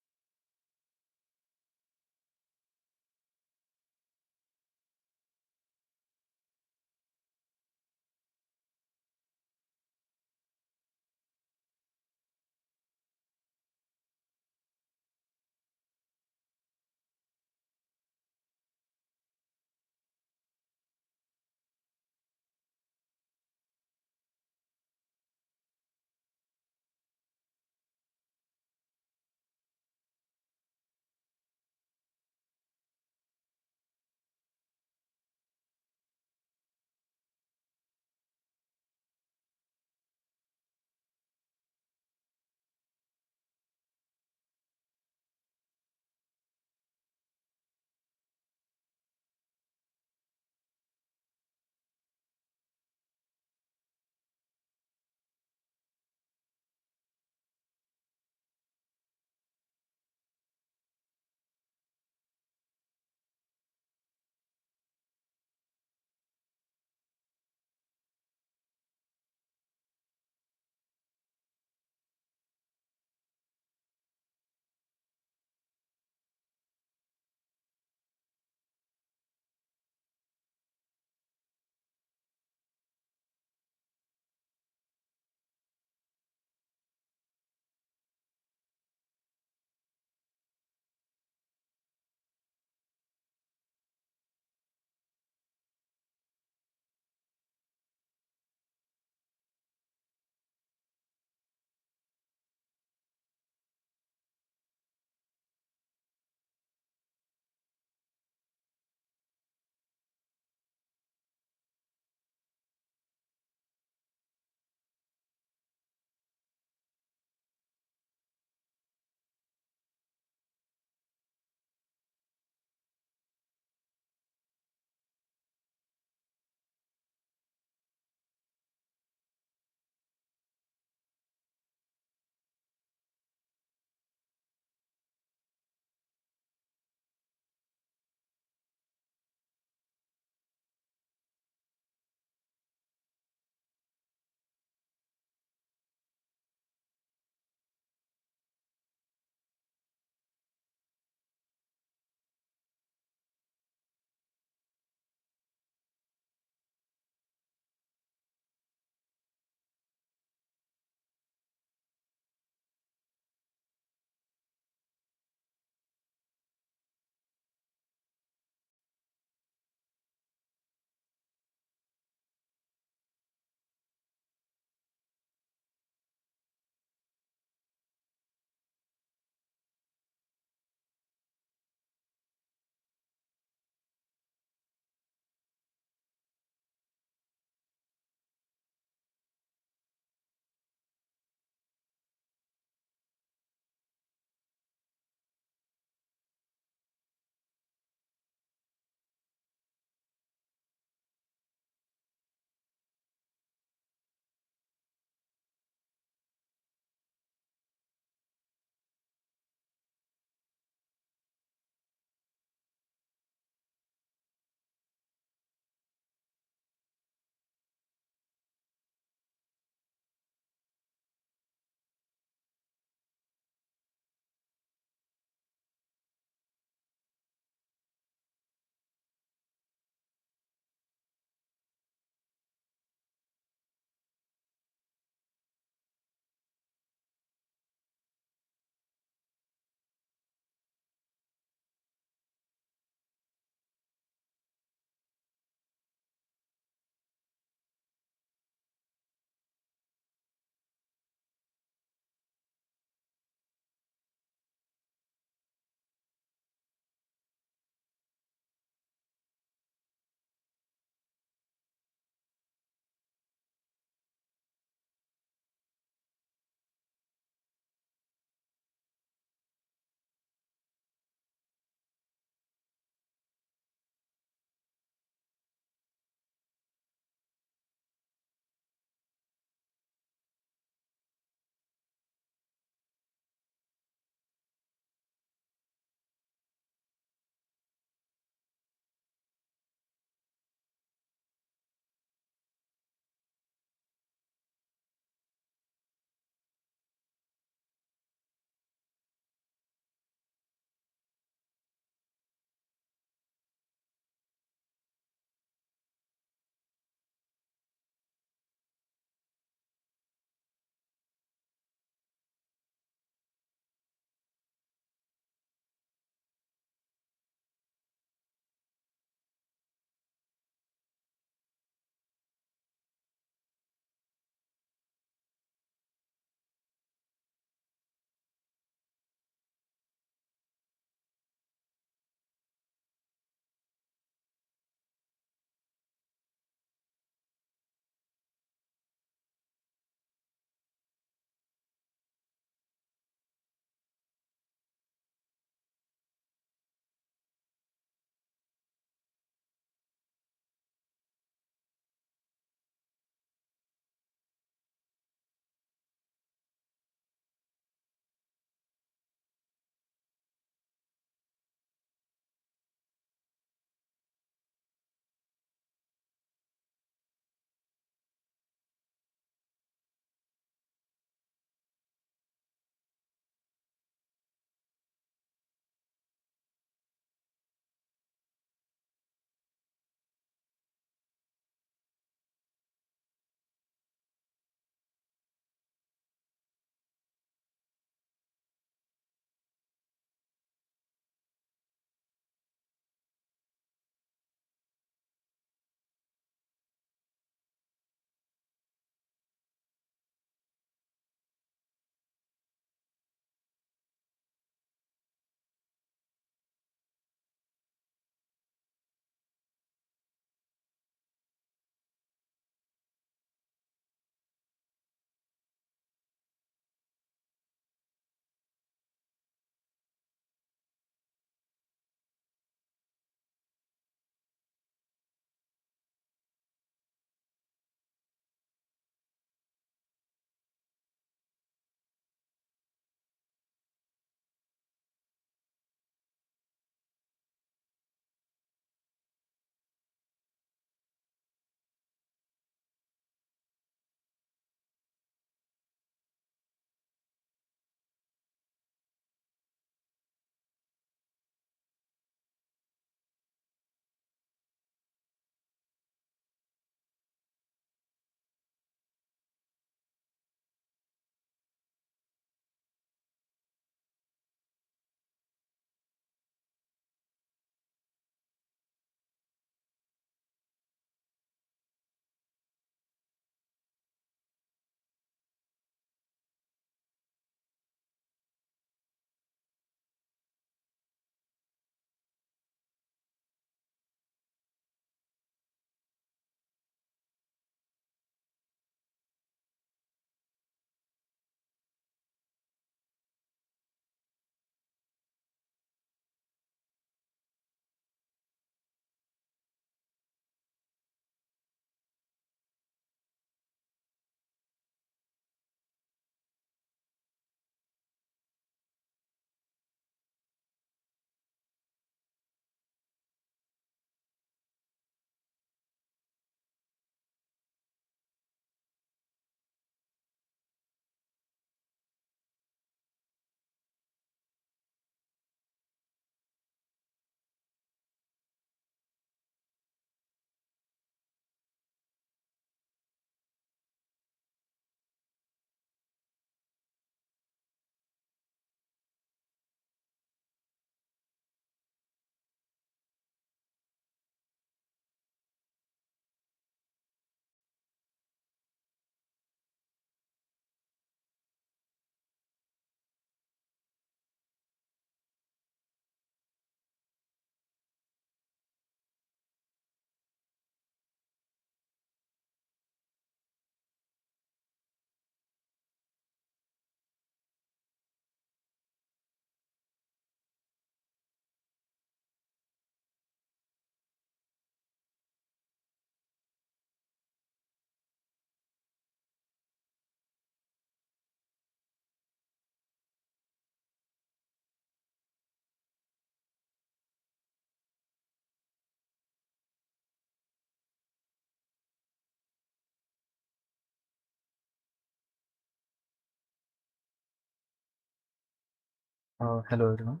Hello everyone.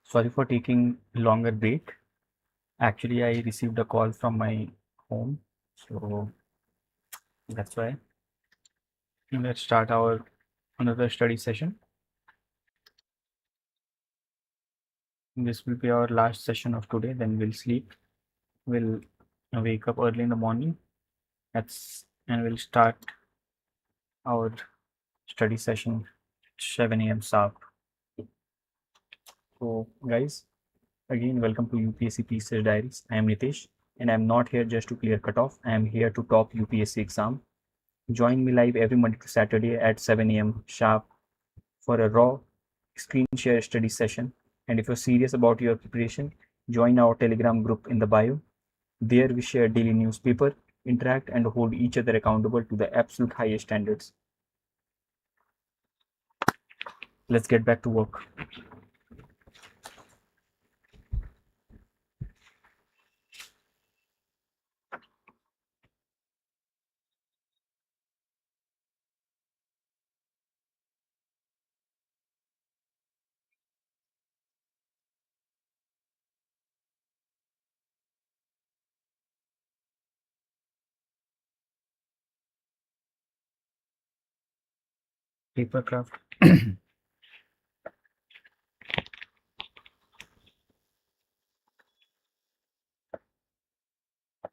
Sorry for taking longer break. Actually, I received a call from my home, so that's why. Let's start our another study session. This will be our last session of today. Then we'll sleep. We'll wake up early in the morning. And we'll start our study session at 7 a.m. sharp. So, guys, again, welcome to UPSC PCS Diaries. I am Nitesh, and I'm not here just to clear cutoff. I am here to top UPSC exam. Join me live every Monday to Saturday at 7 a.m. sharp for a raw screen share study session. And if you're serious about your preparation, join our Telegram group in the bio. There we share daily newspaper, interact, and hold each other accountable to the absolute highest standards. Let's get back to work. Paper craft.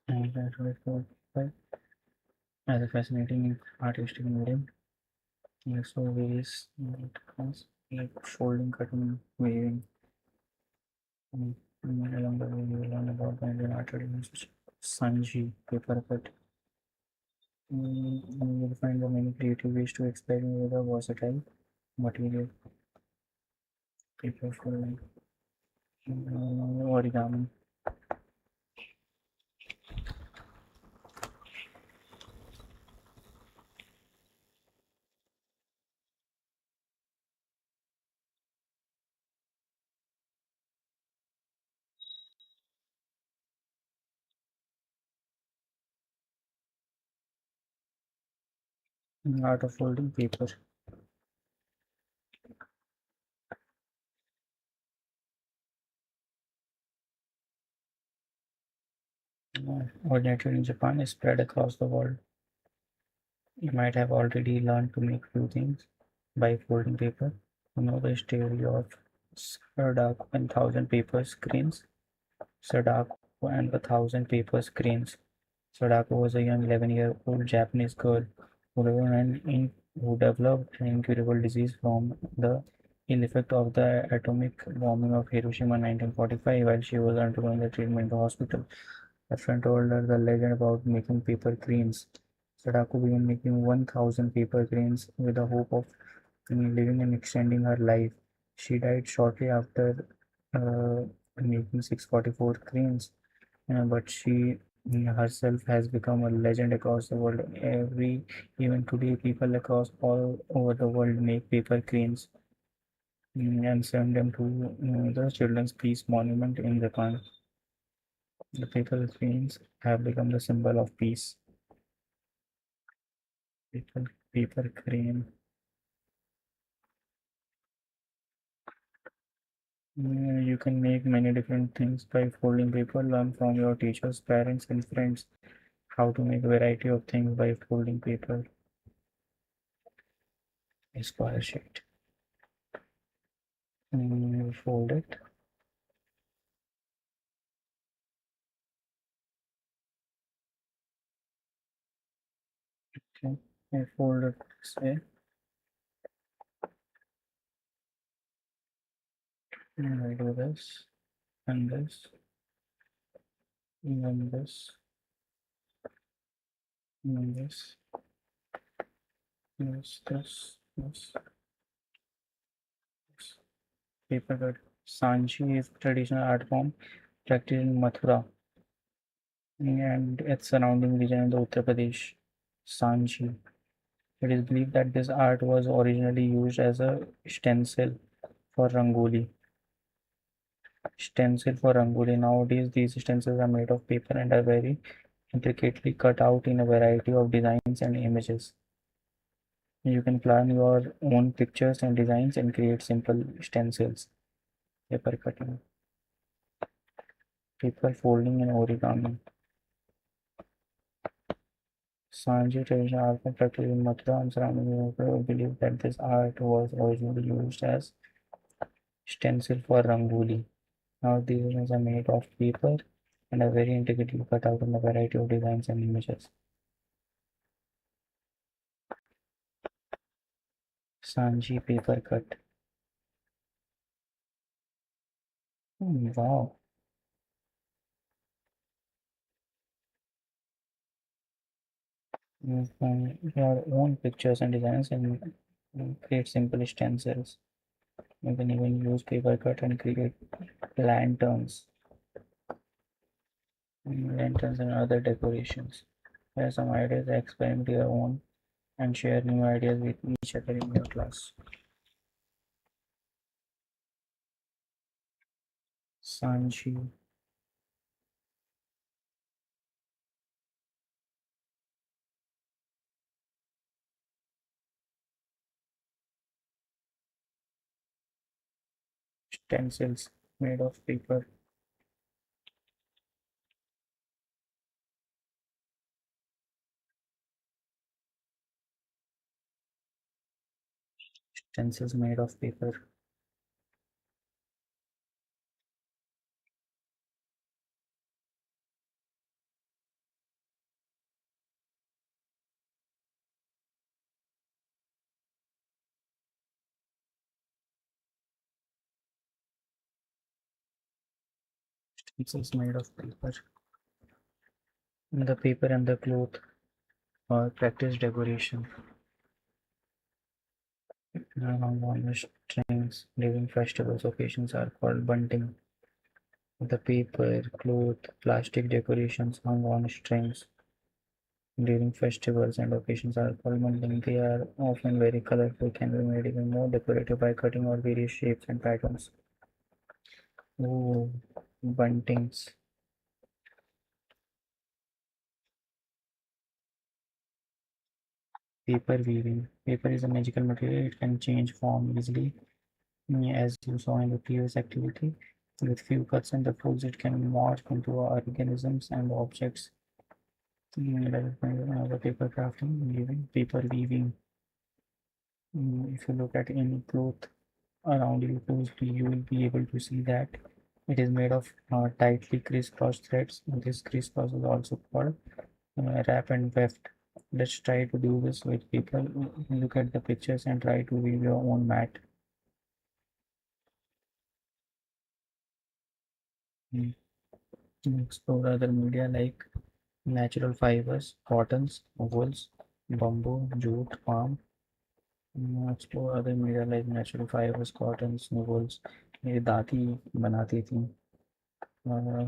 And that was as a fascinating artistic medium. So various like folding, cutting, weaving. Along the way, you learn about the Indian art traditions, Sanji, paper cut. You will find the many creative ways to experiment with a versatile material, paper folding, origami. Art of folding paper. Originated in Japan is spread across the world. You might have already learned to make few things by folding paper. You know the story of Sadako and thousand paper screens. Sadako and the thousand paper screens. Sadako was a young 11-year-old Japanese girl who developed an incurable disease from the ill effect of the atomic bombing of Hiroshima in 1945 while she was undergoing the treatment in the hospital. A friend told her the legend about making paper cranes. Sadako began making 1,000 paper cranes with the hope of living and extending her life. She died shortly after uh, making 644 cranes, but she herself has become a legend across the world. Even today, people across all over the world make paper cranes and send them to the Children's Peace Monument in Japan. The paper cranes have become the symbol of peace. Paper crane. You can make many different things by folding paper. Learn from your teachers, parents, and friends how to make a variety of things by folding paper. A square sheet. Fold it. Okay. I fold it this way. And I do this and this and this and this. This. Paper cut. Sanchi is traditional art form practiced in Mathura and its surrounding region in the Uttar Pradesh. Sanchi. It is believed that this art was originally used as a stencil for Rangoli. Nowadays, these stencils are made of paper and are very intricately cut out in a variety of designs and images. You can plan your own pictures and designs and create simple stencils, paper cutting, paper folding, and origami. Sanji traditional art practice in Mathura and surrounding Europe believe that this art was originally used as stencil for rangoli. Now these designs are made of paper and are very intricately cut out in a variety of designs and images. Sanji paper cut. Wow. You can your own pictures and designs and create simple stencils. You can even use paper cut and create lanterns, lanterns and other decorations. Here are some ideas, experiment your own and share new ideas with each other in your class. Sanji, stencils made of paper, stencils made of paper, stencils made of paper. The paper and the cloth or practice decoration. On strings during festivals occasions are called bunting. The paper, cloth, plastic decorations hung on strings during festivals and occasions are called bunting. They are often very colorful, can be made even more decorative by cutting out various shapes and patterns. Ooh, buntings. Paper weaving. Paper is a magical material. It can change form easily, as you saw in the previous activity. With few cuts and the folds, it can morph into organisms and objects. The paper crafting, weaving, paper weaving. If you look at any cloth around you closely, you will be able to see that it is made of tightly crisscross threads. This crisscross is also called wrap and weft. Let's try to do this with people. Look at the pictures and try to weave your own mat. Mm. Explore other media like natural fibers, cottons, wools, bamboo, jute, palm. Explore other media like natural fibers, cottons, wools. मेरी दादी बनाती थी.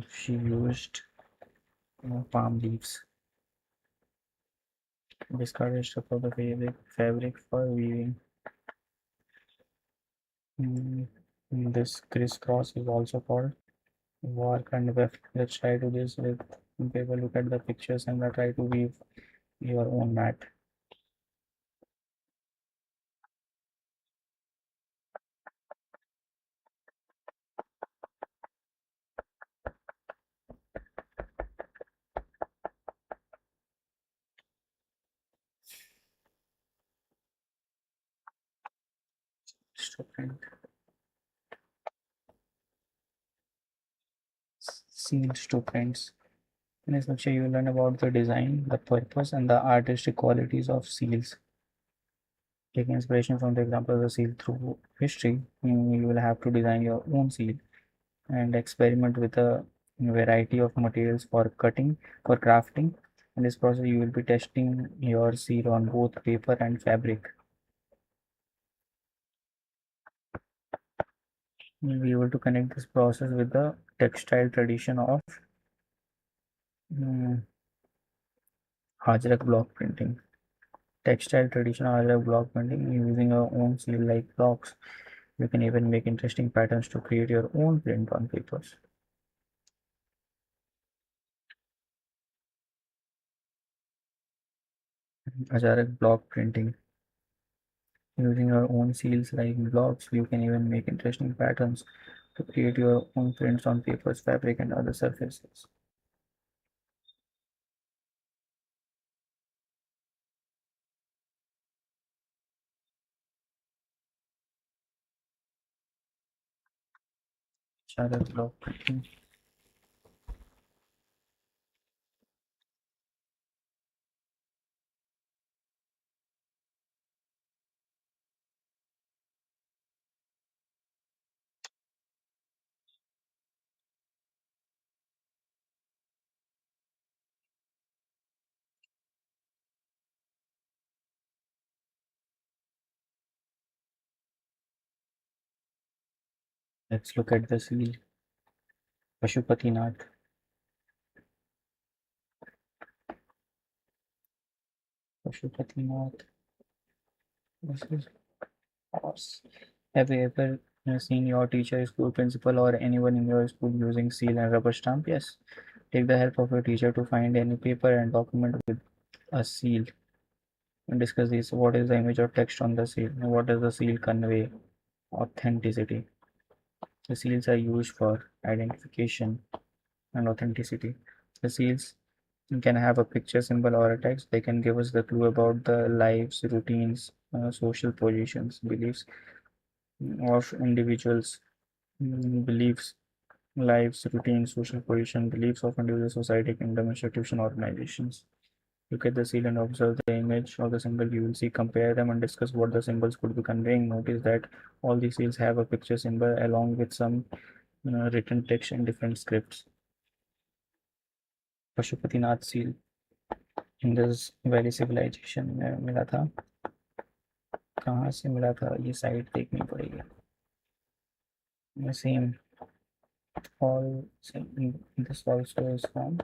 She used palm leaves. Discarded stuff of the fabric for weaving. Mm, this crisscross is also called work and weft. Let's try to this with people. Look at the pictures and try to weave your own mat. Student. Seals to friends. In this lecture, you will learn about the design, the purpose, and the artistic qualities of seals. Taking inspiration from the example of the seal through history, you will have to design your own seal and experiment with a variety of materials for cutting, for crafting. In this process, you will be testing your seal on both paper and fabric. You will be able to connect this process with the textile tradition of um, Hajrak block printing. Textile tradition Hajrak block printing using your own seal like blocks. You can even make interesting patterns to create your own print on papers. Hajrak block printing. Using your own seals like blocks, you can even make interesting patterns to create your own prints on papers, fabric, and other surfaces. Shadow block printing. Let's look at the seal. Pashupatinath. Pashupatinath. This is horse. Have you ever seen your teacher, school principal, or anyone in your school using seal and rubber stamp? Yes. Take the help of your teacher to find any paper and document with a seal and discuss this. What is the image or text on the seal? What does the seal convey? Authenticity. The seals are used for identification and authenticity. The seals can have a picture, symbol, or a text. They can give us the clue about the lives, routines, social positions, beliefs of individuals, beliefs, lives, routines, social position, beliefs of individual society, kingdom, institution, organizations. Look at the seal and observe the image of the symbol. You will see, compare them, and discuss what the symbols could be conveying. Notice that all the seals have a picture symbol along with some written text in different scripts. Pashupatinath seal Indus valley civilisation में मिला था. कहाँ से मिला था ये site देखनी पड़ेगी. Same all this also is from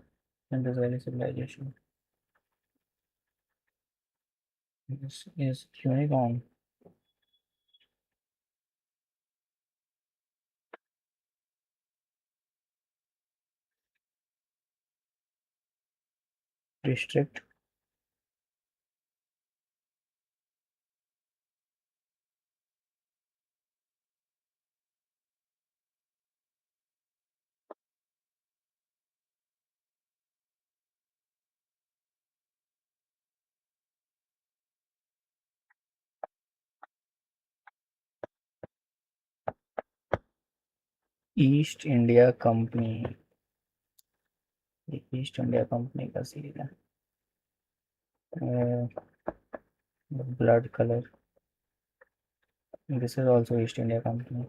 Indus Valley civilization. This is unicorn. District. East India company. East India company का सील है. Blood colour. This is also East India Company.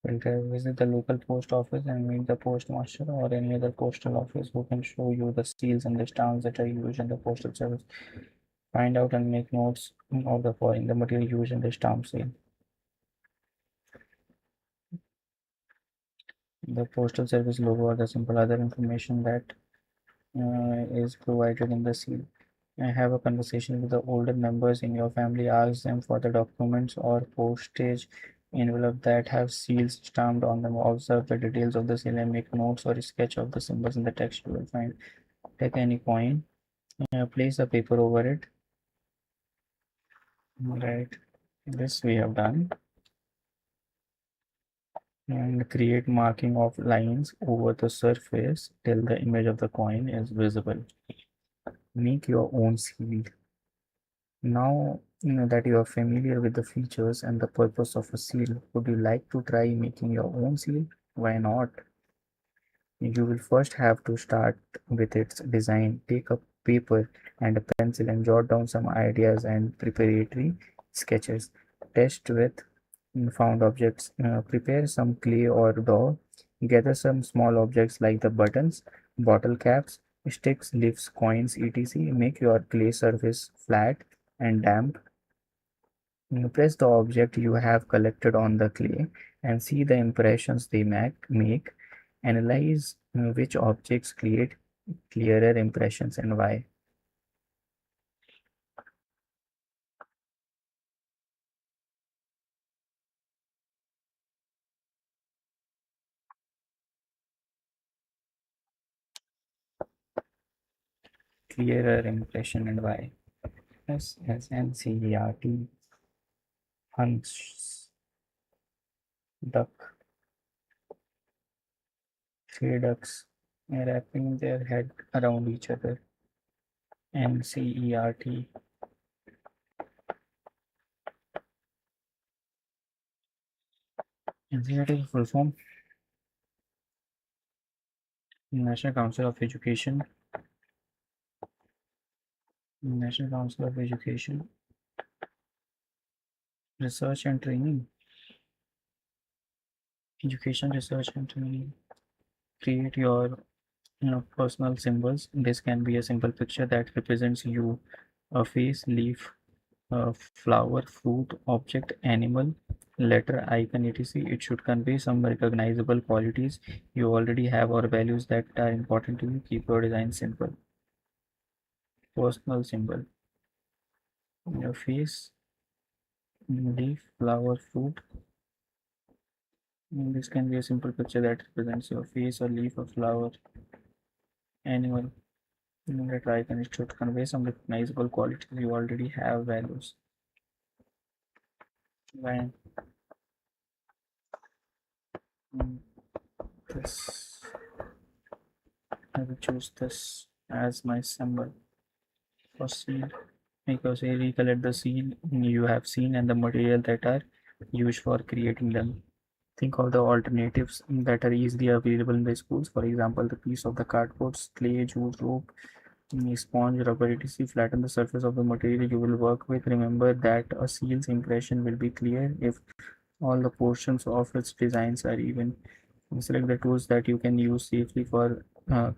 Filter. Visit the local post office and meet the postmaster or any other postal office who can show you the seals and the stamps that are used in the postal service. Find out and make notes of the following: the material used in the stamp sale, the postal service logo, or the simple other information that is provided in the seal. Have a conversation with the older members in your family. Ask them for the documents or postage envelope that have seals stamped on them. Observe the details of the seal and make notes or a sketch of the symbols in the text you will find. Take any coin, place a paper over it. Right, this we have done. And create marking of lines over the surface till the image of the coin is visible. Make your own seal. Now that you are familiar with the features and the purpose of a seal, would you like to try making your own seal? Why not? You will first have to start with its design. Take a paper and a pencil and jot down some ideas and preparatory sketches. Test with found objects. Prepare some clay or dough. Gather some small objects like the buttons, bottle caps, sticks, leaves, coins, etc. Make your clay surface flat and damp. Press the object you have collected on the clay and see the impressions they make. Analyze which objects create clearer impressions and why. clearer impression and why. SSNCERT, hunts, duck, three ducks wrapping their head around each other. NCERT, NCERT full form, National Council of Education, National Council of Education, Research and Training, Education Research and Training. Create your personal symbols. This can be a simple picture that represents you, a face, leaf, a flower, fruit, object, animal, letter, icon, etc. It should convey some recognizable qualities you already have or values that are important to you. Keep your design simple. Personal symbol. Your face, leaf, flower, fruit. This can be a simple picture that represents your face, a leaf, a flower, animal. Letter, icon. It should convey some recognizable qualities you already have values. When this, I will choose this as my symbol for seal because I recollect the seal you have seen and the material that are used for creating them. Think of the alternatives that are easily available in the schools. For example, the piece of the cardboard, clay, jute, rope, sponge, rubber, etc. Flatten the surface of the material you will work with. Remember that a seal's impression will be clear if all the portions of its designs are even. Select the tools that you can use safely for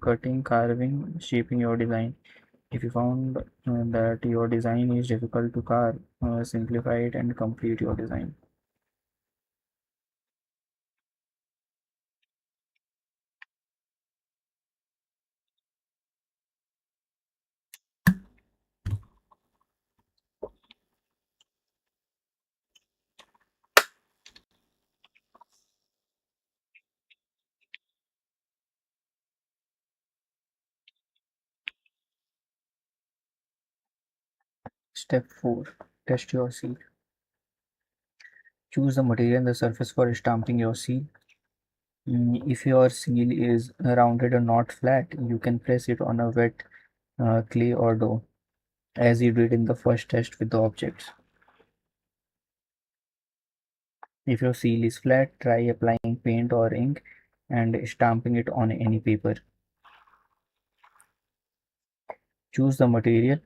cutting, carving, shaping your design. If you found that your design is difficult to carve, simplify it and complete your design. Step 4. Test your seal. Choose the material and the surface for stamping your seal. If your seal is rounded or not flat, you can press it on a wet clay or dough, as you did in the first test with the objects. If your seal is flat, try applying paint or ink and stamping it on any paper. Choose the material.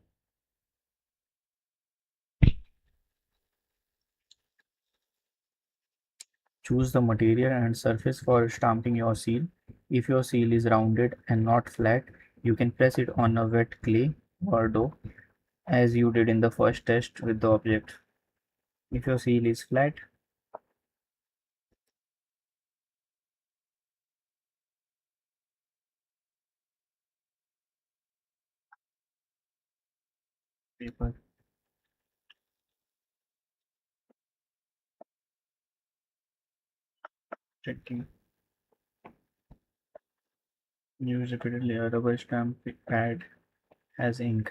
Choose the material and surface for stamping your seal. If your seal is rounded and not flat, you can press it on a wet clay or dough, as you did in the first test with the object. If your seal is flat, paper. Checking. Use repeatedly. A rubber stamp pad has ink.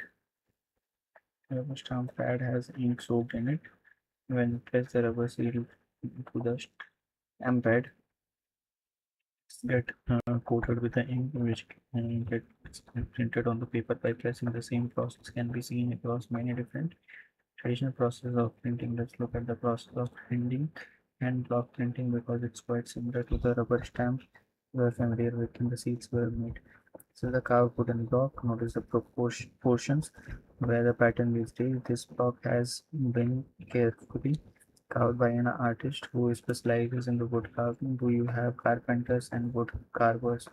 A rubber stamp pad has ink soaked in it. When you press the rubber seal into the stamp pad, get coated with the ink which gets printed on the paper by pressing. The same process can be seen across many different traditional process of printing. Let's look at the process of printing and block printing because it's quite similar to the rubber stamp we are familiar with when the seals were made. So the carved wooden block, notice the portions where the pattern is laid. This block has been carefully carved by an artist who specializes in the wood carving. Do you have carpenters and wood carvers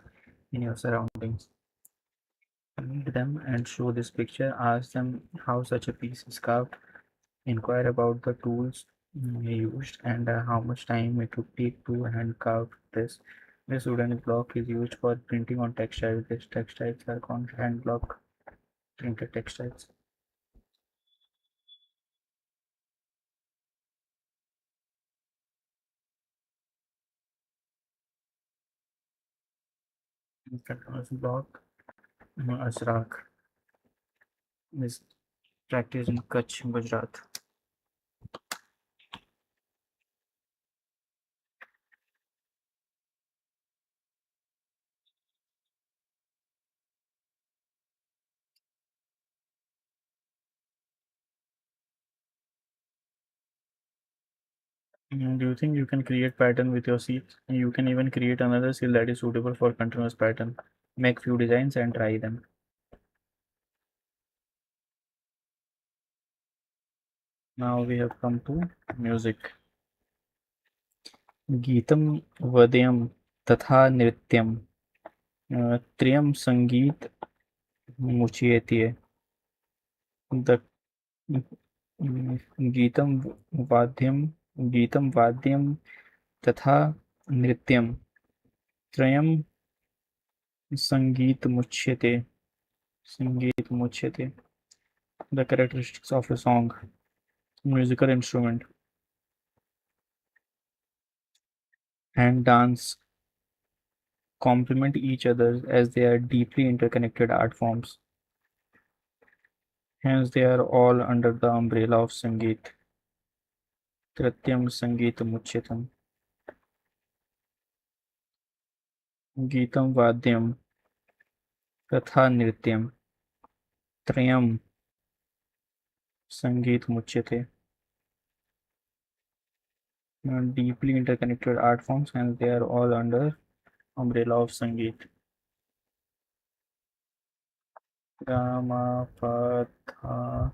in your surroundings? Meet them and show this picture. Ask them how such a piece is carved. Inquire about the tools used and how much time it would take to hand carve this. This wooden block is used for printing on textiles. These textiles are called hand block printed textiles. Block Asrak. is practiced in Kutch, Gujarat. Do you think you can create pattern with your seeds? You can even create another seal that is suitable for continuous pattern. Make few designs and try them. Now we have come to music. गीतम वदयम तथा नृत्यम त्रियम संगीत मुच्यते द गीतम वाद्यम गीतम वाद्यम तथा नृत्यम त्रयम संगीत मुच्यते संगीत मुच्यते the characteristics of a song musical instrument and dance complement each other as they are deeply interconnected art forms. Hence, they are all under the umbrella of Sangeet. Trityam Sangeetam Uchyatam. Geetam Vadyam Tatha Nrityam. Trayam Sangeetam Uchyate. Deeply interconnected art forms, and they are all under umbrella of Sangeet. Gama Patha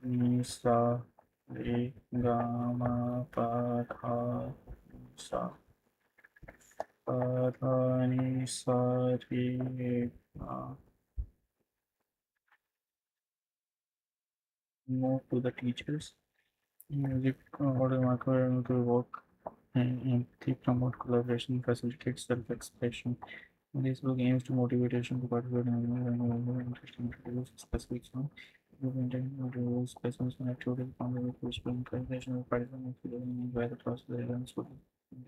Nisa Re Gama Patha Nisa Patha Nisa Re. Move to the teachers. Music order marker to work and they promote collaboration, facilitate self-expression. This book aims to motivate students to participate in interest in introduce specific song. Book intended to introduce specific song activities found which will encourage national participation and by the process of the events with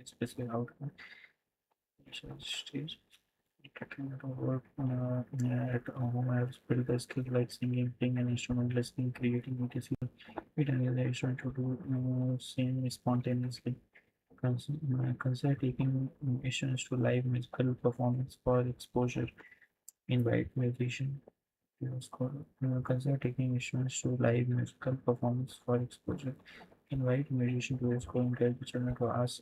specific outcome. Stage. Talking about work at home, I have built the skills like singing, playing an instrument, listening, creating, etc. It enables the to do sing spontaneously. Consider taking instruments to live musical performance for exposure. Invite musician. Consider taking instruments to live musical performance for exposure. Invite musician to explore, encourage the children to ask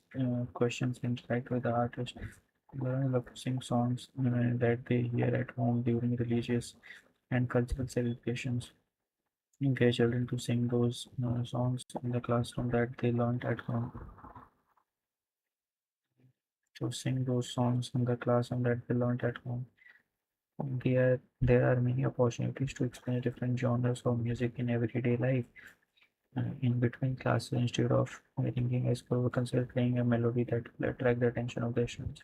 questions, interact with the artist, learn love to sing songs that they hear at home during religious and cultural celebrations. Encourage children to sing those songs in the classroom that they learned at home. To sing those songs in the classroom that they learned at home. There are many opportunities to explore different genres of music in everyday life. In between classes, instead of thinking, I school, consider playing a melody that will attract the attention of the students.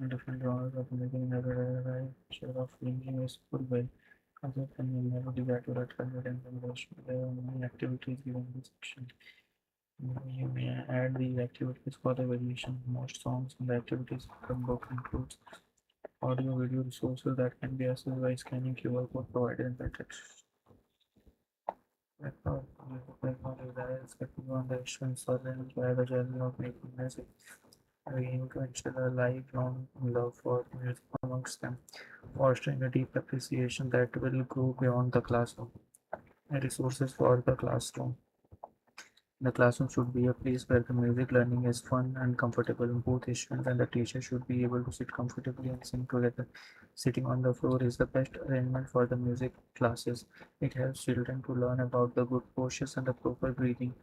Different genres of music in everyday life. Instead of thinking, a school way. Consider playing a melody that will attract the attention of the students. There are many activities given in this section. You may add these activities for the variation. Most songs in the activities book includes audio video resources that can be accessed by scanning QR code provided in the text. Expecting on the instruments or then by the journey of making music. We aim to instill a lifelong love for music amongst them, fostering a deep appreciation that will go beyond the classroom. Resources for the classroom. The classroom should be a place where the music learning is fun and comfortable. Both students and the teacher should be able to sit comfortably and sing together. Sitting on the floor is the best arrangement for the music classes. It helps children to learn about the good postures and the proper breathing.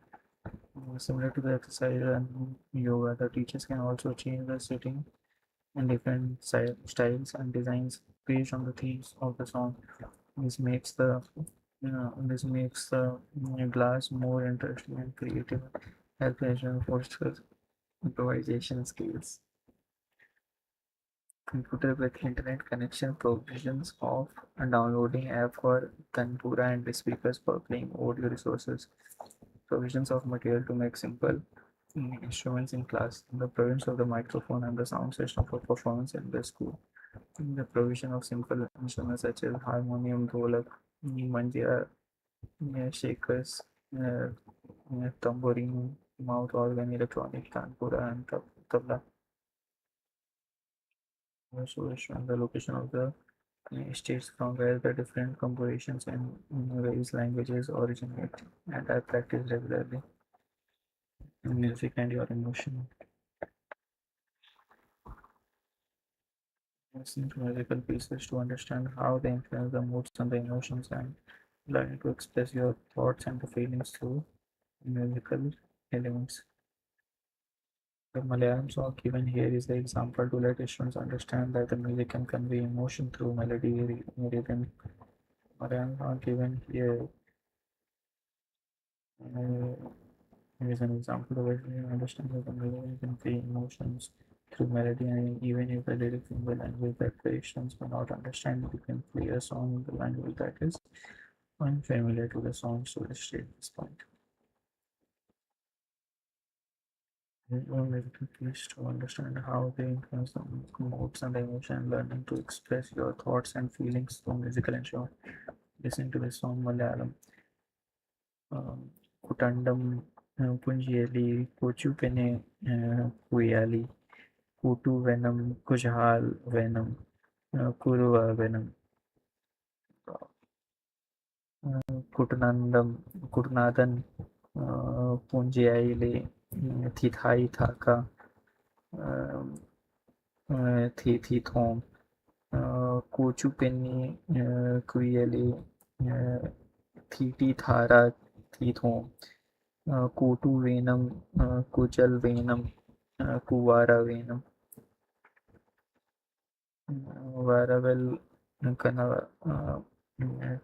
Similar to the exercise and yoga, the teachers can also change the sitting in different styles and designs based on the themes of the song. This makes the class more interesting and creative. Help foster improvisation skills. Computer with internet connection provisions of a downloading app for Tanpura and speakers for playing audio resources. provisions of material to make simple instruments in class, the provisions of the microphone and the sound system for performance in the school, the provision of simple instruments such as harmonium, dholak, manjira, shakers, uh, tambourine, mouth organ, electronic, tanpura, and tabla. Also, showing the location of the states from where the different compositions and various languages originate, and I practice regularly. Music and your emotion. Listening to musical pieces to understand how they influence the moods and the emotions, and learning to express your thoughts and the feelings through musical elements. The Malayalam song given here is the example to let students understand that the music can convey emotion through melody, rhythm. Malayalam song given here is an example of it. You understand that the music can convey emotions through melody, and even if the lyrics in the language that Christians may not understand, you can play a song in the language that is unfamiliar to the song, so illustrate this point. Musical piece to understand how they influence the moods and the emotion, learning to express your thoughts and feelings through musical instrument. Listen to the song Malayalam. Kutandam Punjeli, Kochupene Kuyali, Kutu Venom, Kushal Venom, Kuruva Venom, Kutanandam, Kurnadan, Punjaili, Thithai Thaka, Thithom, Kochupeni Kuyali, Thiti Thara Thithom, Kotu Venam, Kuchal Venam, Kuvara Venam, Varavel Kana,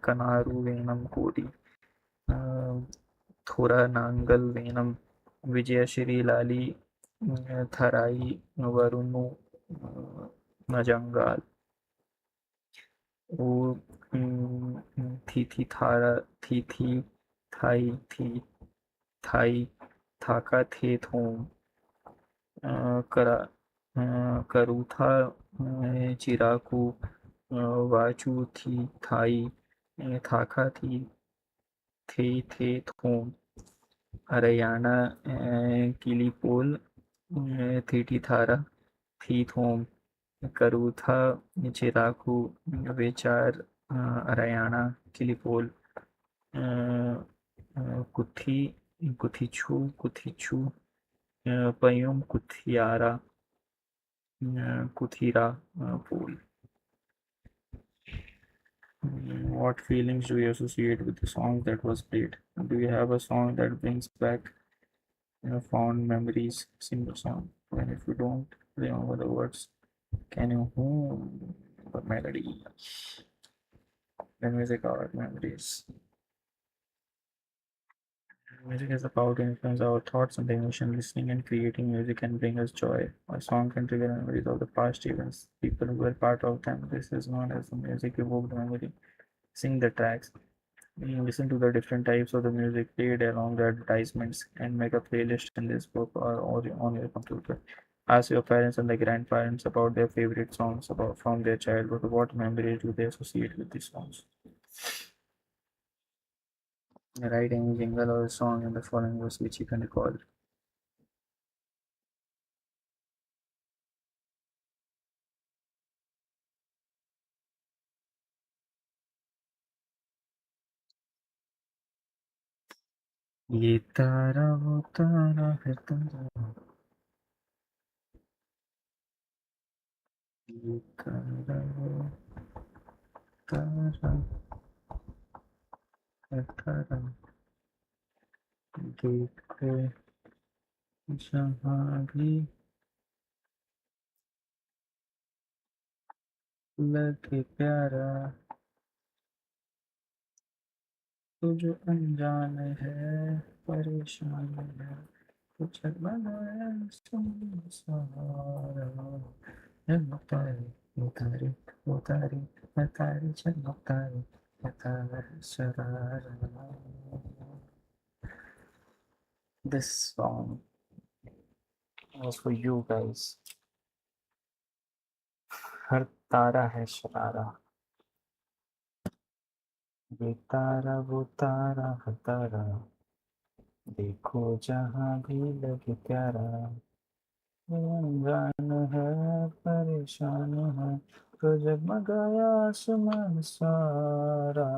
Kanaru Venam Kodi, Thora Nangal Venam, Vijayashri Lali, Tharai Varunu, Majangal, O Thithi Thara, Thithi Thai, Thai, Thaka The Thom, Kara, Karutha Chiraku, Vachu Thi Thai, Thaka Thi The Thom, Arayana Kilipol, Thiti Thara, Thi Thom, Karutha Chiraku, Vechar Arayana Kilipol, Kuthi, Kuthichu, Payum Kuthiara, Kuthira Pool. What feelings do you associate with the song that was played? Do you have a song that brings back fond memories? Sing the song. And if you don't remember the words, can you hum the melody? The music or memories. Music has the power to influence our thoughts and the emotion. Listening and creating music can bring us joy. A song can trigger memories of the past events, people who were part of them. This is known as the music evoked memory. Sing the tracks. You listen to the different types of the music played along the advertisements and make a playlist in this book or on your computer. Ask your parents and the grandparents about their favorite songs about from their childhood. What memories do they associate with these songs? Write any jingle or song in the following words which you can recall. ये तारा वो तारा है तारा ये तारा वो तारा है तारा देखो जहाँ भी लगे प्यारा तो जो अनजान है परेशान है कुछ बनाया तुम सहारा उतारे उतारे उतारे उतारे चल उतारे उतारे sharara This song was for you guys. हर तारा है शरारा, ये तारा वो तारा हर तारा, देखो जहाँ भी लगे प्यारा, ये अनजान है परेशान है, तो जगमगाया आसमान सारा,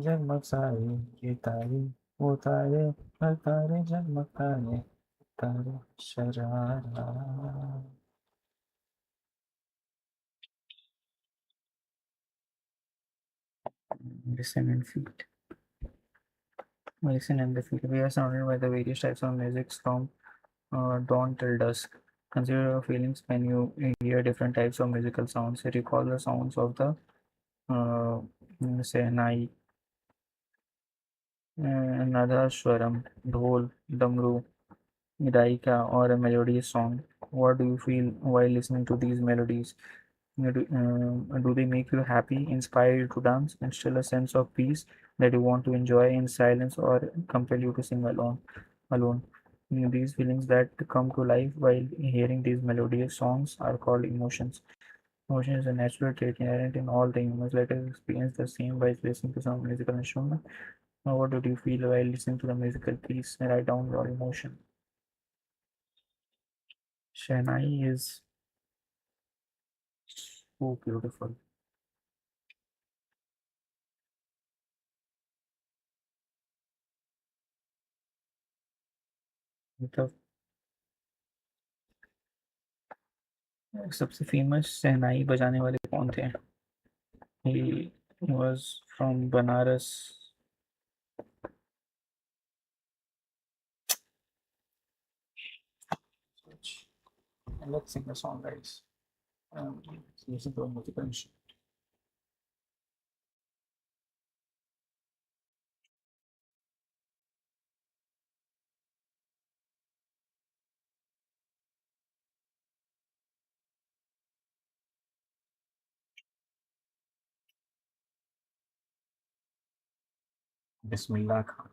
जगमग सारे ये तारे, वो तारे, हर तारे जगमग तारे, तारे sharara. Listen and feel. Listen and feel. We are surrounded by the various types of music from dawn till dusk. Consider your feelings when you hear different types of musical sounds. Recall the sounds of the uh, say nai, Nadaswaram, dhol, damru, Midaika, or a melodious song. What do you feel while listening to these melodies? Do they make you happy, inspire you to dance, instill a sense of peace that you want to enjoy in silence, or compel you to sing alone? These feelings that come to life while hearing these melodious songs are called emotions. Emotion is a natural trait inherent in all the humans. Let us experience the same by listening to some musical instrument. Now, what did you feel while listening to the musical piece? Write down your emotion. Shanai is so beautiful. मतलब सबसे famous शहनाई बजाने वाले कौन थे? He was from Banaras. And let's sing the song, guys. Listen to a musical instrument. Bismillah Khan.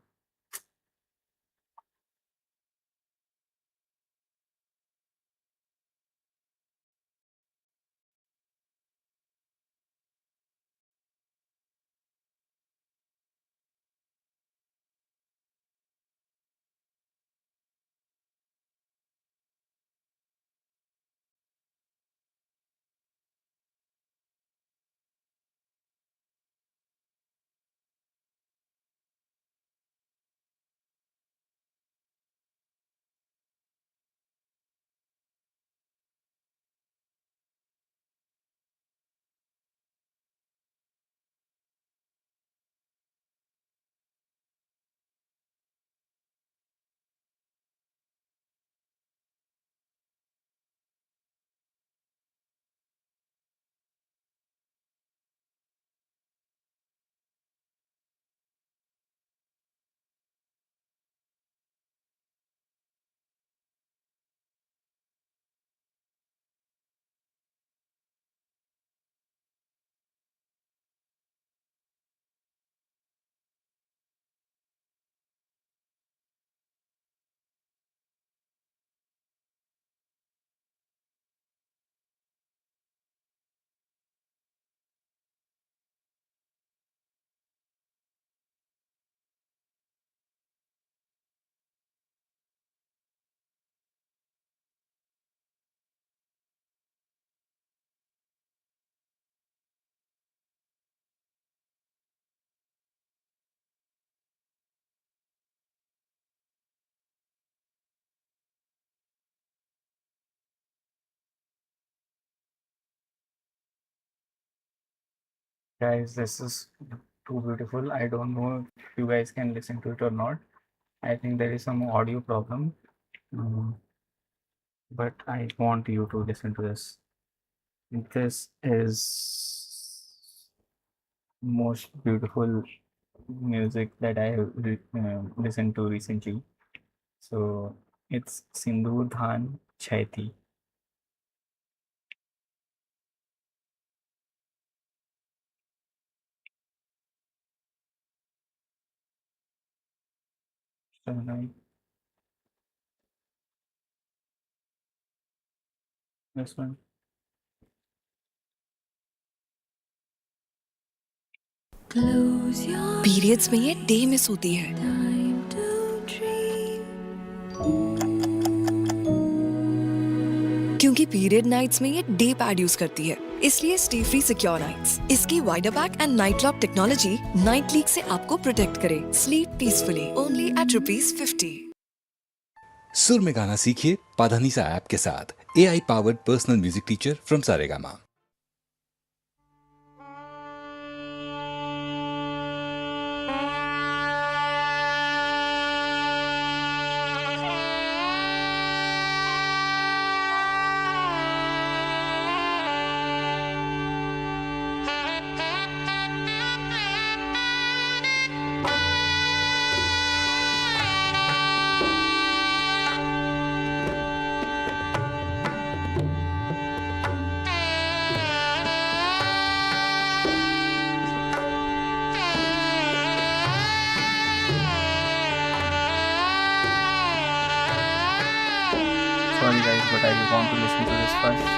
Guys, this is too beautiful. I don't know if you guys can listen to it or not. I think there is some audio problem, um, but I want you to listen to this. This is most beautiful music that I have listened to recently. So it's Sindoor Dhan Chaiti. So nice. This one. Periods में ये day miss होती है क्योंकि period nights में ये day pad use करती है, इसलिए स्टे फ्री सिक्योर नाइट्स। इसकी wider back and night lock technology night leak से आपको प्रोटेक्ट करे। Sleep peacefully only at ₹50। सुर में गाना सीखिए पाधानीसा ऐप के साथ। AI powered personal music teacher from Saregama. Sorry guys, but I want to listen to this first.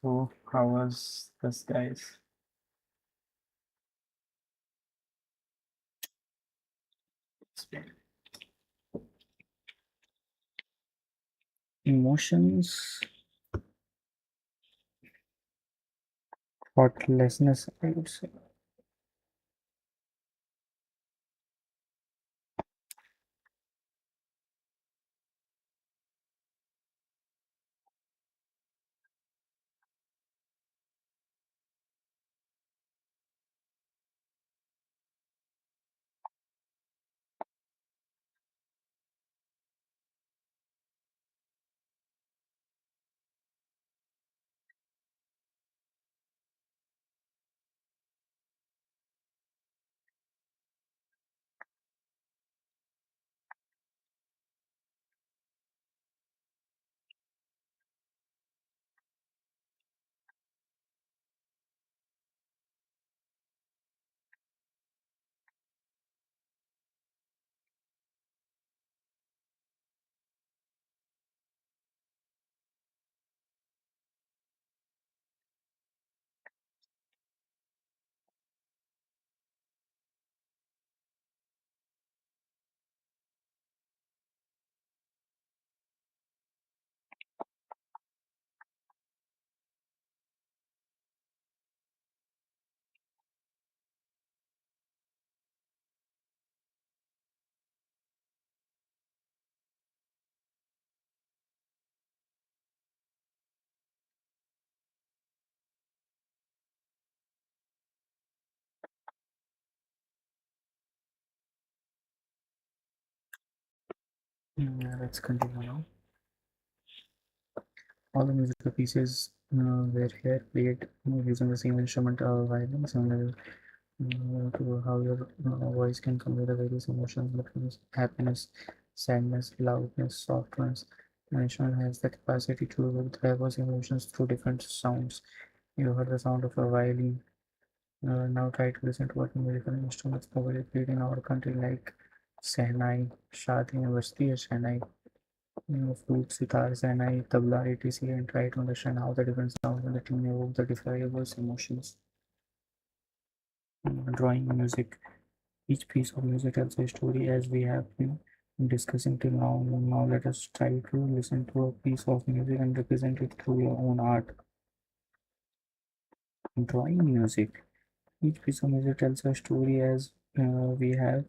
So, how was this, guys? Emotions, thoughtlessness, I would say. Yeah, let's continue now. All the musical pieces were here played using the same instrument or violin, similar to how your voice can convey the various emotions between happiness, sadness, loudness, softness. The instrument has the capacity to diverse emotions through different sounds. You heard the sound of a violin. Now try to listen to what musical instruments probably played in our country like Sehnai, Shadi, and Basti, Sehnai, flute, sitar, Sehnai, tabla, etc. and try to understand how the different sounds in the tune evoke the diverse emotions. Drawing music. Each piece of music tells a story as we have been discussing till now. Now let us try to listen to a piece of music and represent it through your own art. Drawing music. Each piece of music tells a story as we have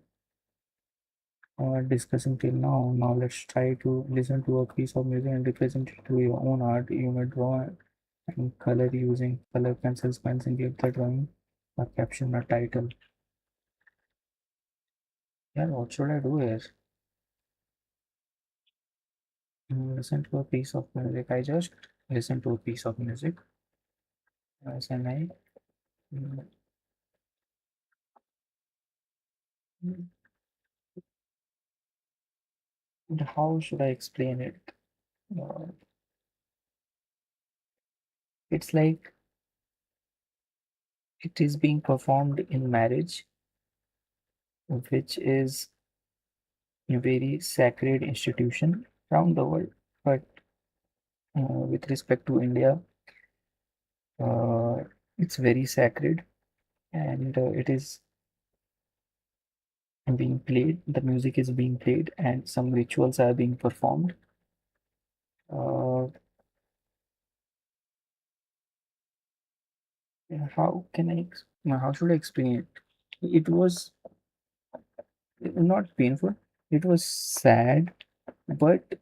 discussing till now. Now let's try to listen to a piece of music and represent it through your own art. You may draw and color using color pencils, pens, and give the drawing a caption, a title. Yeah, what should I do here? Listen to a piece of music. I just listen to a piece of music. And I, mm, how should I explain it? Uh, it's like it is being performed in marriage, which is a very sacred institution around the world. But with respect to India, uh, it's very sacred and it is being played. The music is being played and some rituals are being performed. Uh, how can how should I explain it? It was not painful, it was sad, but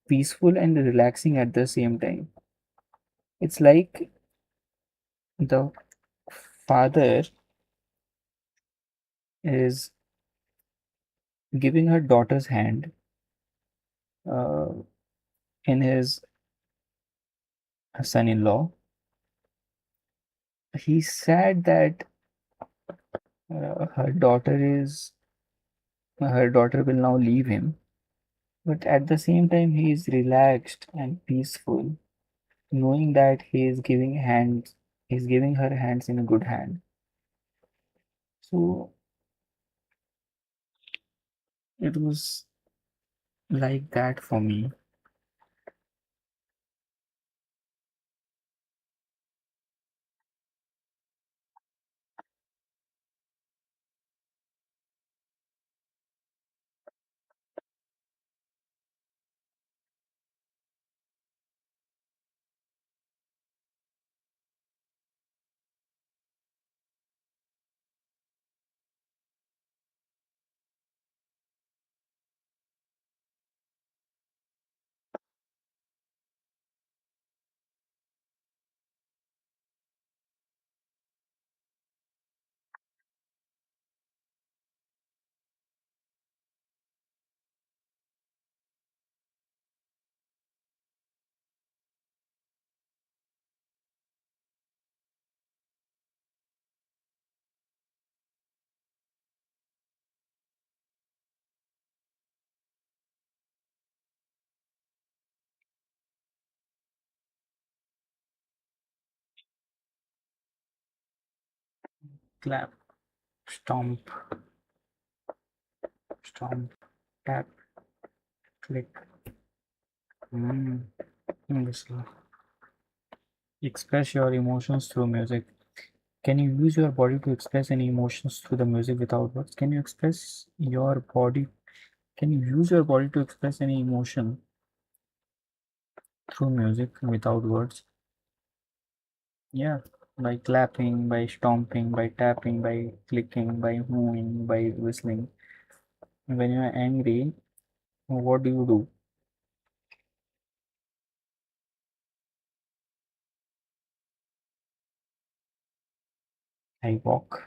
peaceful and relaxing at the same time. It's like the father is giving her daughter's hand uh, in his son-in-law. He's sad that her daughter will now leave him, but at the same time he is relaxed and peaceful, knowing that he's giving her hands in a good hand. So it was like that for me. clap, stomp, stomp, tap, click. Mm. Whistle. Express your emotions through music. Can you use your body to express any emotions through the music without words? Can you express your body? Can you use your body to express any emotion through music without words? Yeah, by clapping, by stomping, by tapping, by clicking, by moving, by whistling. When you are angry, what do you do? I walk.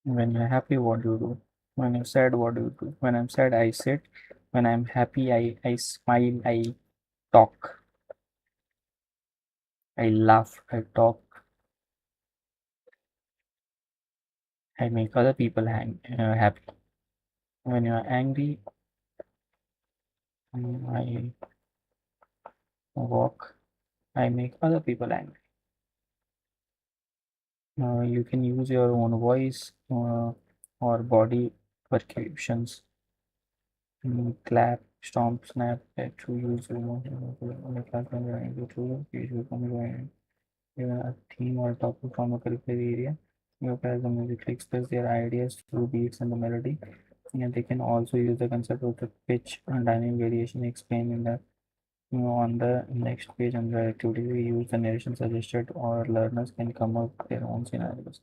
When you're happy, what do you do? When you're sad, what do you do? When I'm sad, I sit. When I'm happy, I smile, I talk, I laugh, I talk, I make other people happy. When you're angry, I walk, I make other people angry. You can use your own voice or body percussions. Clap, stomp, snap, to use your own clap when you're angry to even a theme or topic from a curricular area. You as the music express their ideas through beats and the melody. And they can also use the concept of the pitch and dynamic variation explained in the on the next page. On the activity we use the narration suggested or learners can come up with their own scenarios.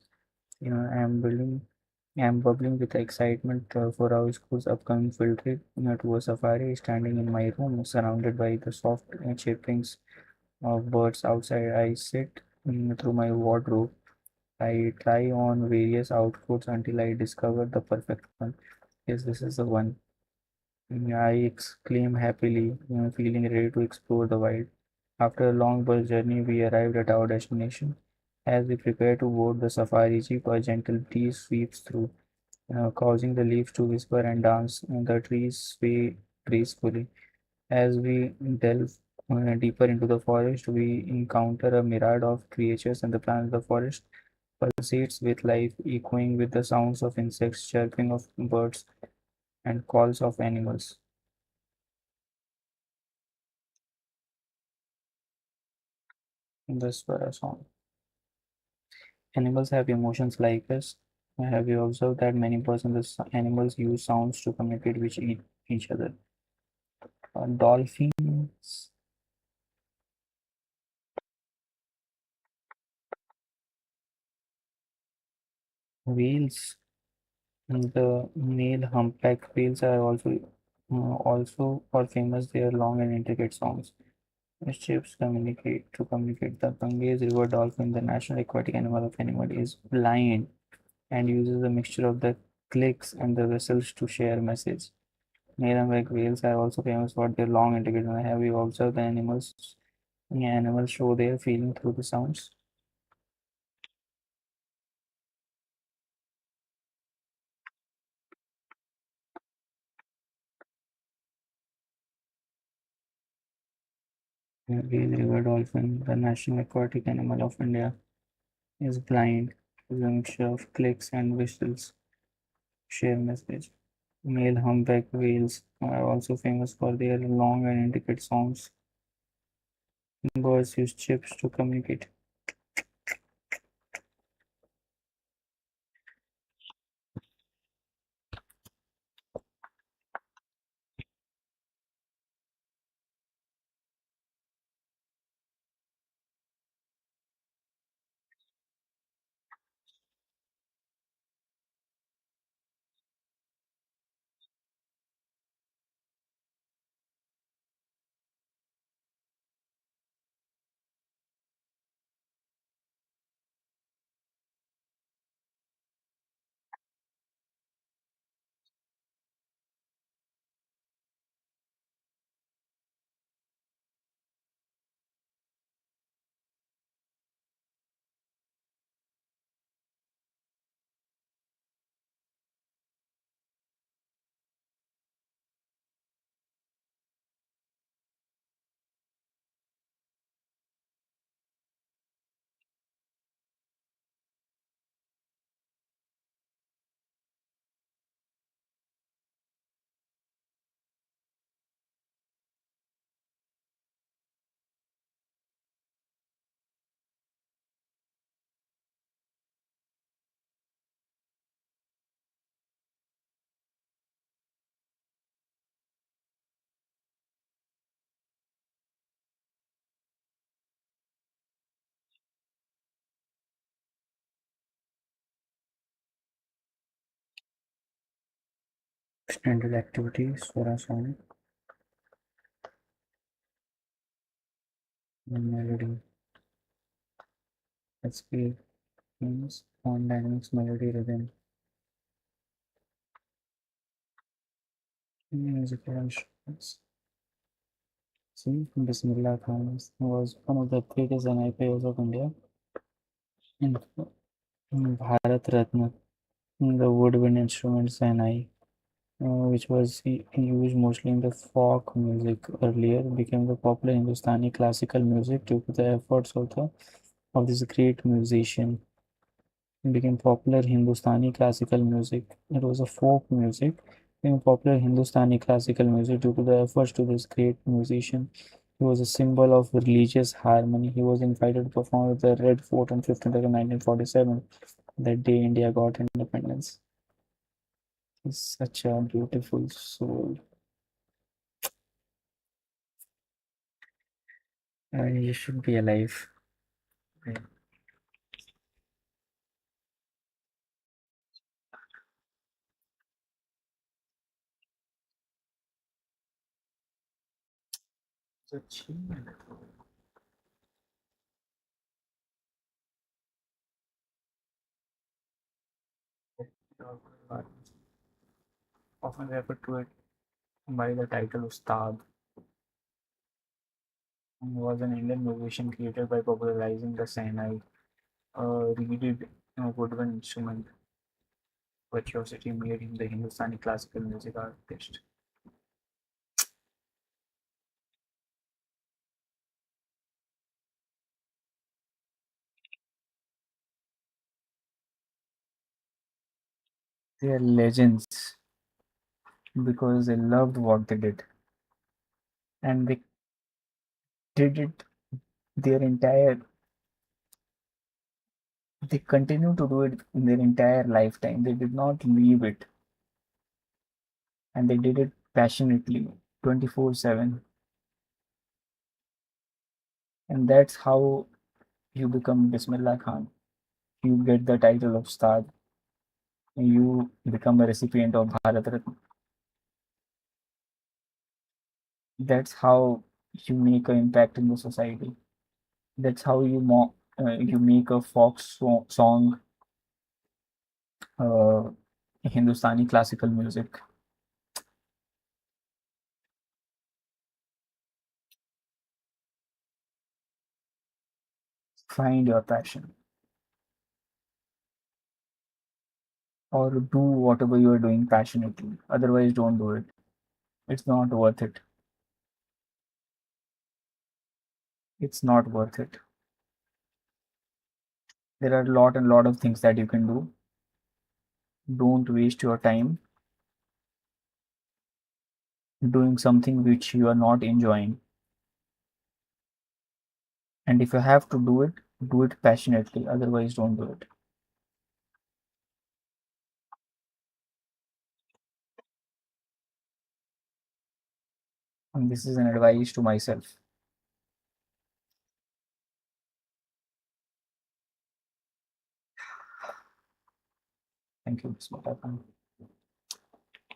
I'm bubbling with excitement for our school's upcoming field trip to a safari. Standing in my room surrounded by the soft chirpings of birds outside, I sit through my wardrobe. I try on various outfits until I discover the perfect one. Yes, this is the one. I exclaim happily, feeling ready to explore the wild. After a long bus journey, we arrived at our destination. As we prepare to board the safari jeep, a gentle breeze sweeps through, causing the leaves to whisper and dance. And the trees sway gracefully. As we delve deeper into the forest, we encounter a myriad of creatures and the plants. The forest pulsates with life, echoing with the sounds of insects, chirping of birds, and calls of animals. This were a song. Animals have emotions like us. Have you observed that many birds and the animals use sounds to communicate with each other? Dolphins, whales, and the male humpback whales are also are famous. Their long and intricate songs. Ships communicate. The Ganges river dolphin, the national aquatic animal, is blind and uses a mixture of the clicks and the whistles to share message. Male whales are also famous for their long intricate. Have you observed the animals? Animals show their feeling through the sounds. Ganges river dolphin, the national aquatic animal of India, is blind, using a mixture of clicks and whistles share message. Male humpback whales are also famous for their long and intricate songs. Birds use chips to communicate. Standard activity, Swara song, melody. SP means on dynamics, melody, rhythm. Musical instruments. See, Bismillah Khan was one of the greatest NI players of India. In Bharat Ratna, the woodwind instruments NI, which was used mostly in the folk music earlier, became the popular Hindustani classical music due to the efforts of this great musician. It became popular Hindustani classical music. It was a folk music, became popular Hindustani classical music due to the efforts to this great musician. He was a symbol of religious harmony. He was invited to perform at the Red Fort on 15th August 1947. That day India got independence. He's such a beautiful soul. You should be alive. Yeah. It's achievement. Often referred to it by the title Ustad. He was an Indian musician created by popularizing the Sainai, a reeded woodwind instrument. Virtuosity made him the Hindustani classical music artist. They are legends because they loved what they did and they did it their entire they continue to do it in their entire lifetime. They did not leave it and they did it passionately 24/7. And that's how you become Bismillah Khan. You get the title of Star. You become a recipient of Bharat Ratna. That's how you make an impact in the society. That's how you make a song, uh, Hindustani classical music. Find your passion or do whatever you are doing passionately. Otherwise, don't do it. It's not worth it. It's not worth it. There are a lot and lot of things that you can do. Don't waste your time doing something which you are not enjoying. And if you have to do it passionately. Otherwise, don't do it. And this is an advice to myself. Thank you, Smita.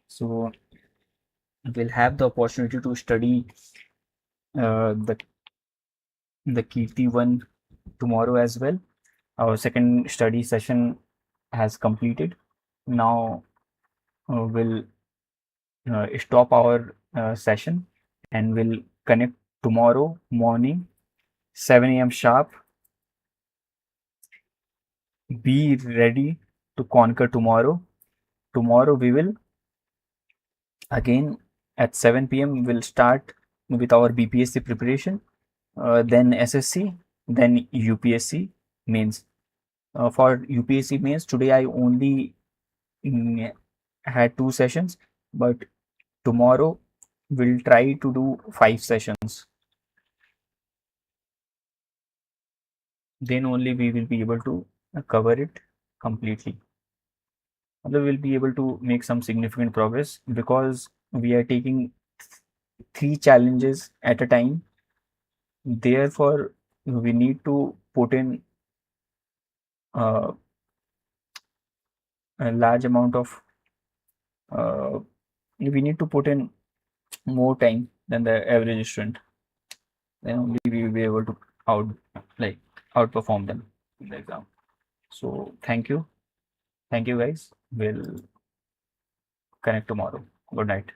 So we'll have the opportunity to study the Kirti one tomorrow as well. Our second study session has completed. Now we'll stop our session and we'll connect tomorrow morning 7 a.m. sharp. Be ready to conquer tomorrow. Tomorrow we will again at 7 p.m. we will start with our BPSC preparation, then SSC, then UPSC mains. For UPSC mains, today I only had 2 sessions, but tomorrow we'll try to do 5 sessions. Then only we will be able to cover it completely. Although we'll be able to make some significant progress because we are taking 3 challenges at a time. Therefore, we need to put in a large amount of uh, we need to put in more time than the average student, then only we will be able to outperform them in the exam. So thank you guys. We'll connect tomorrow. Good night.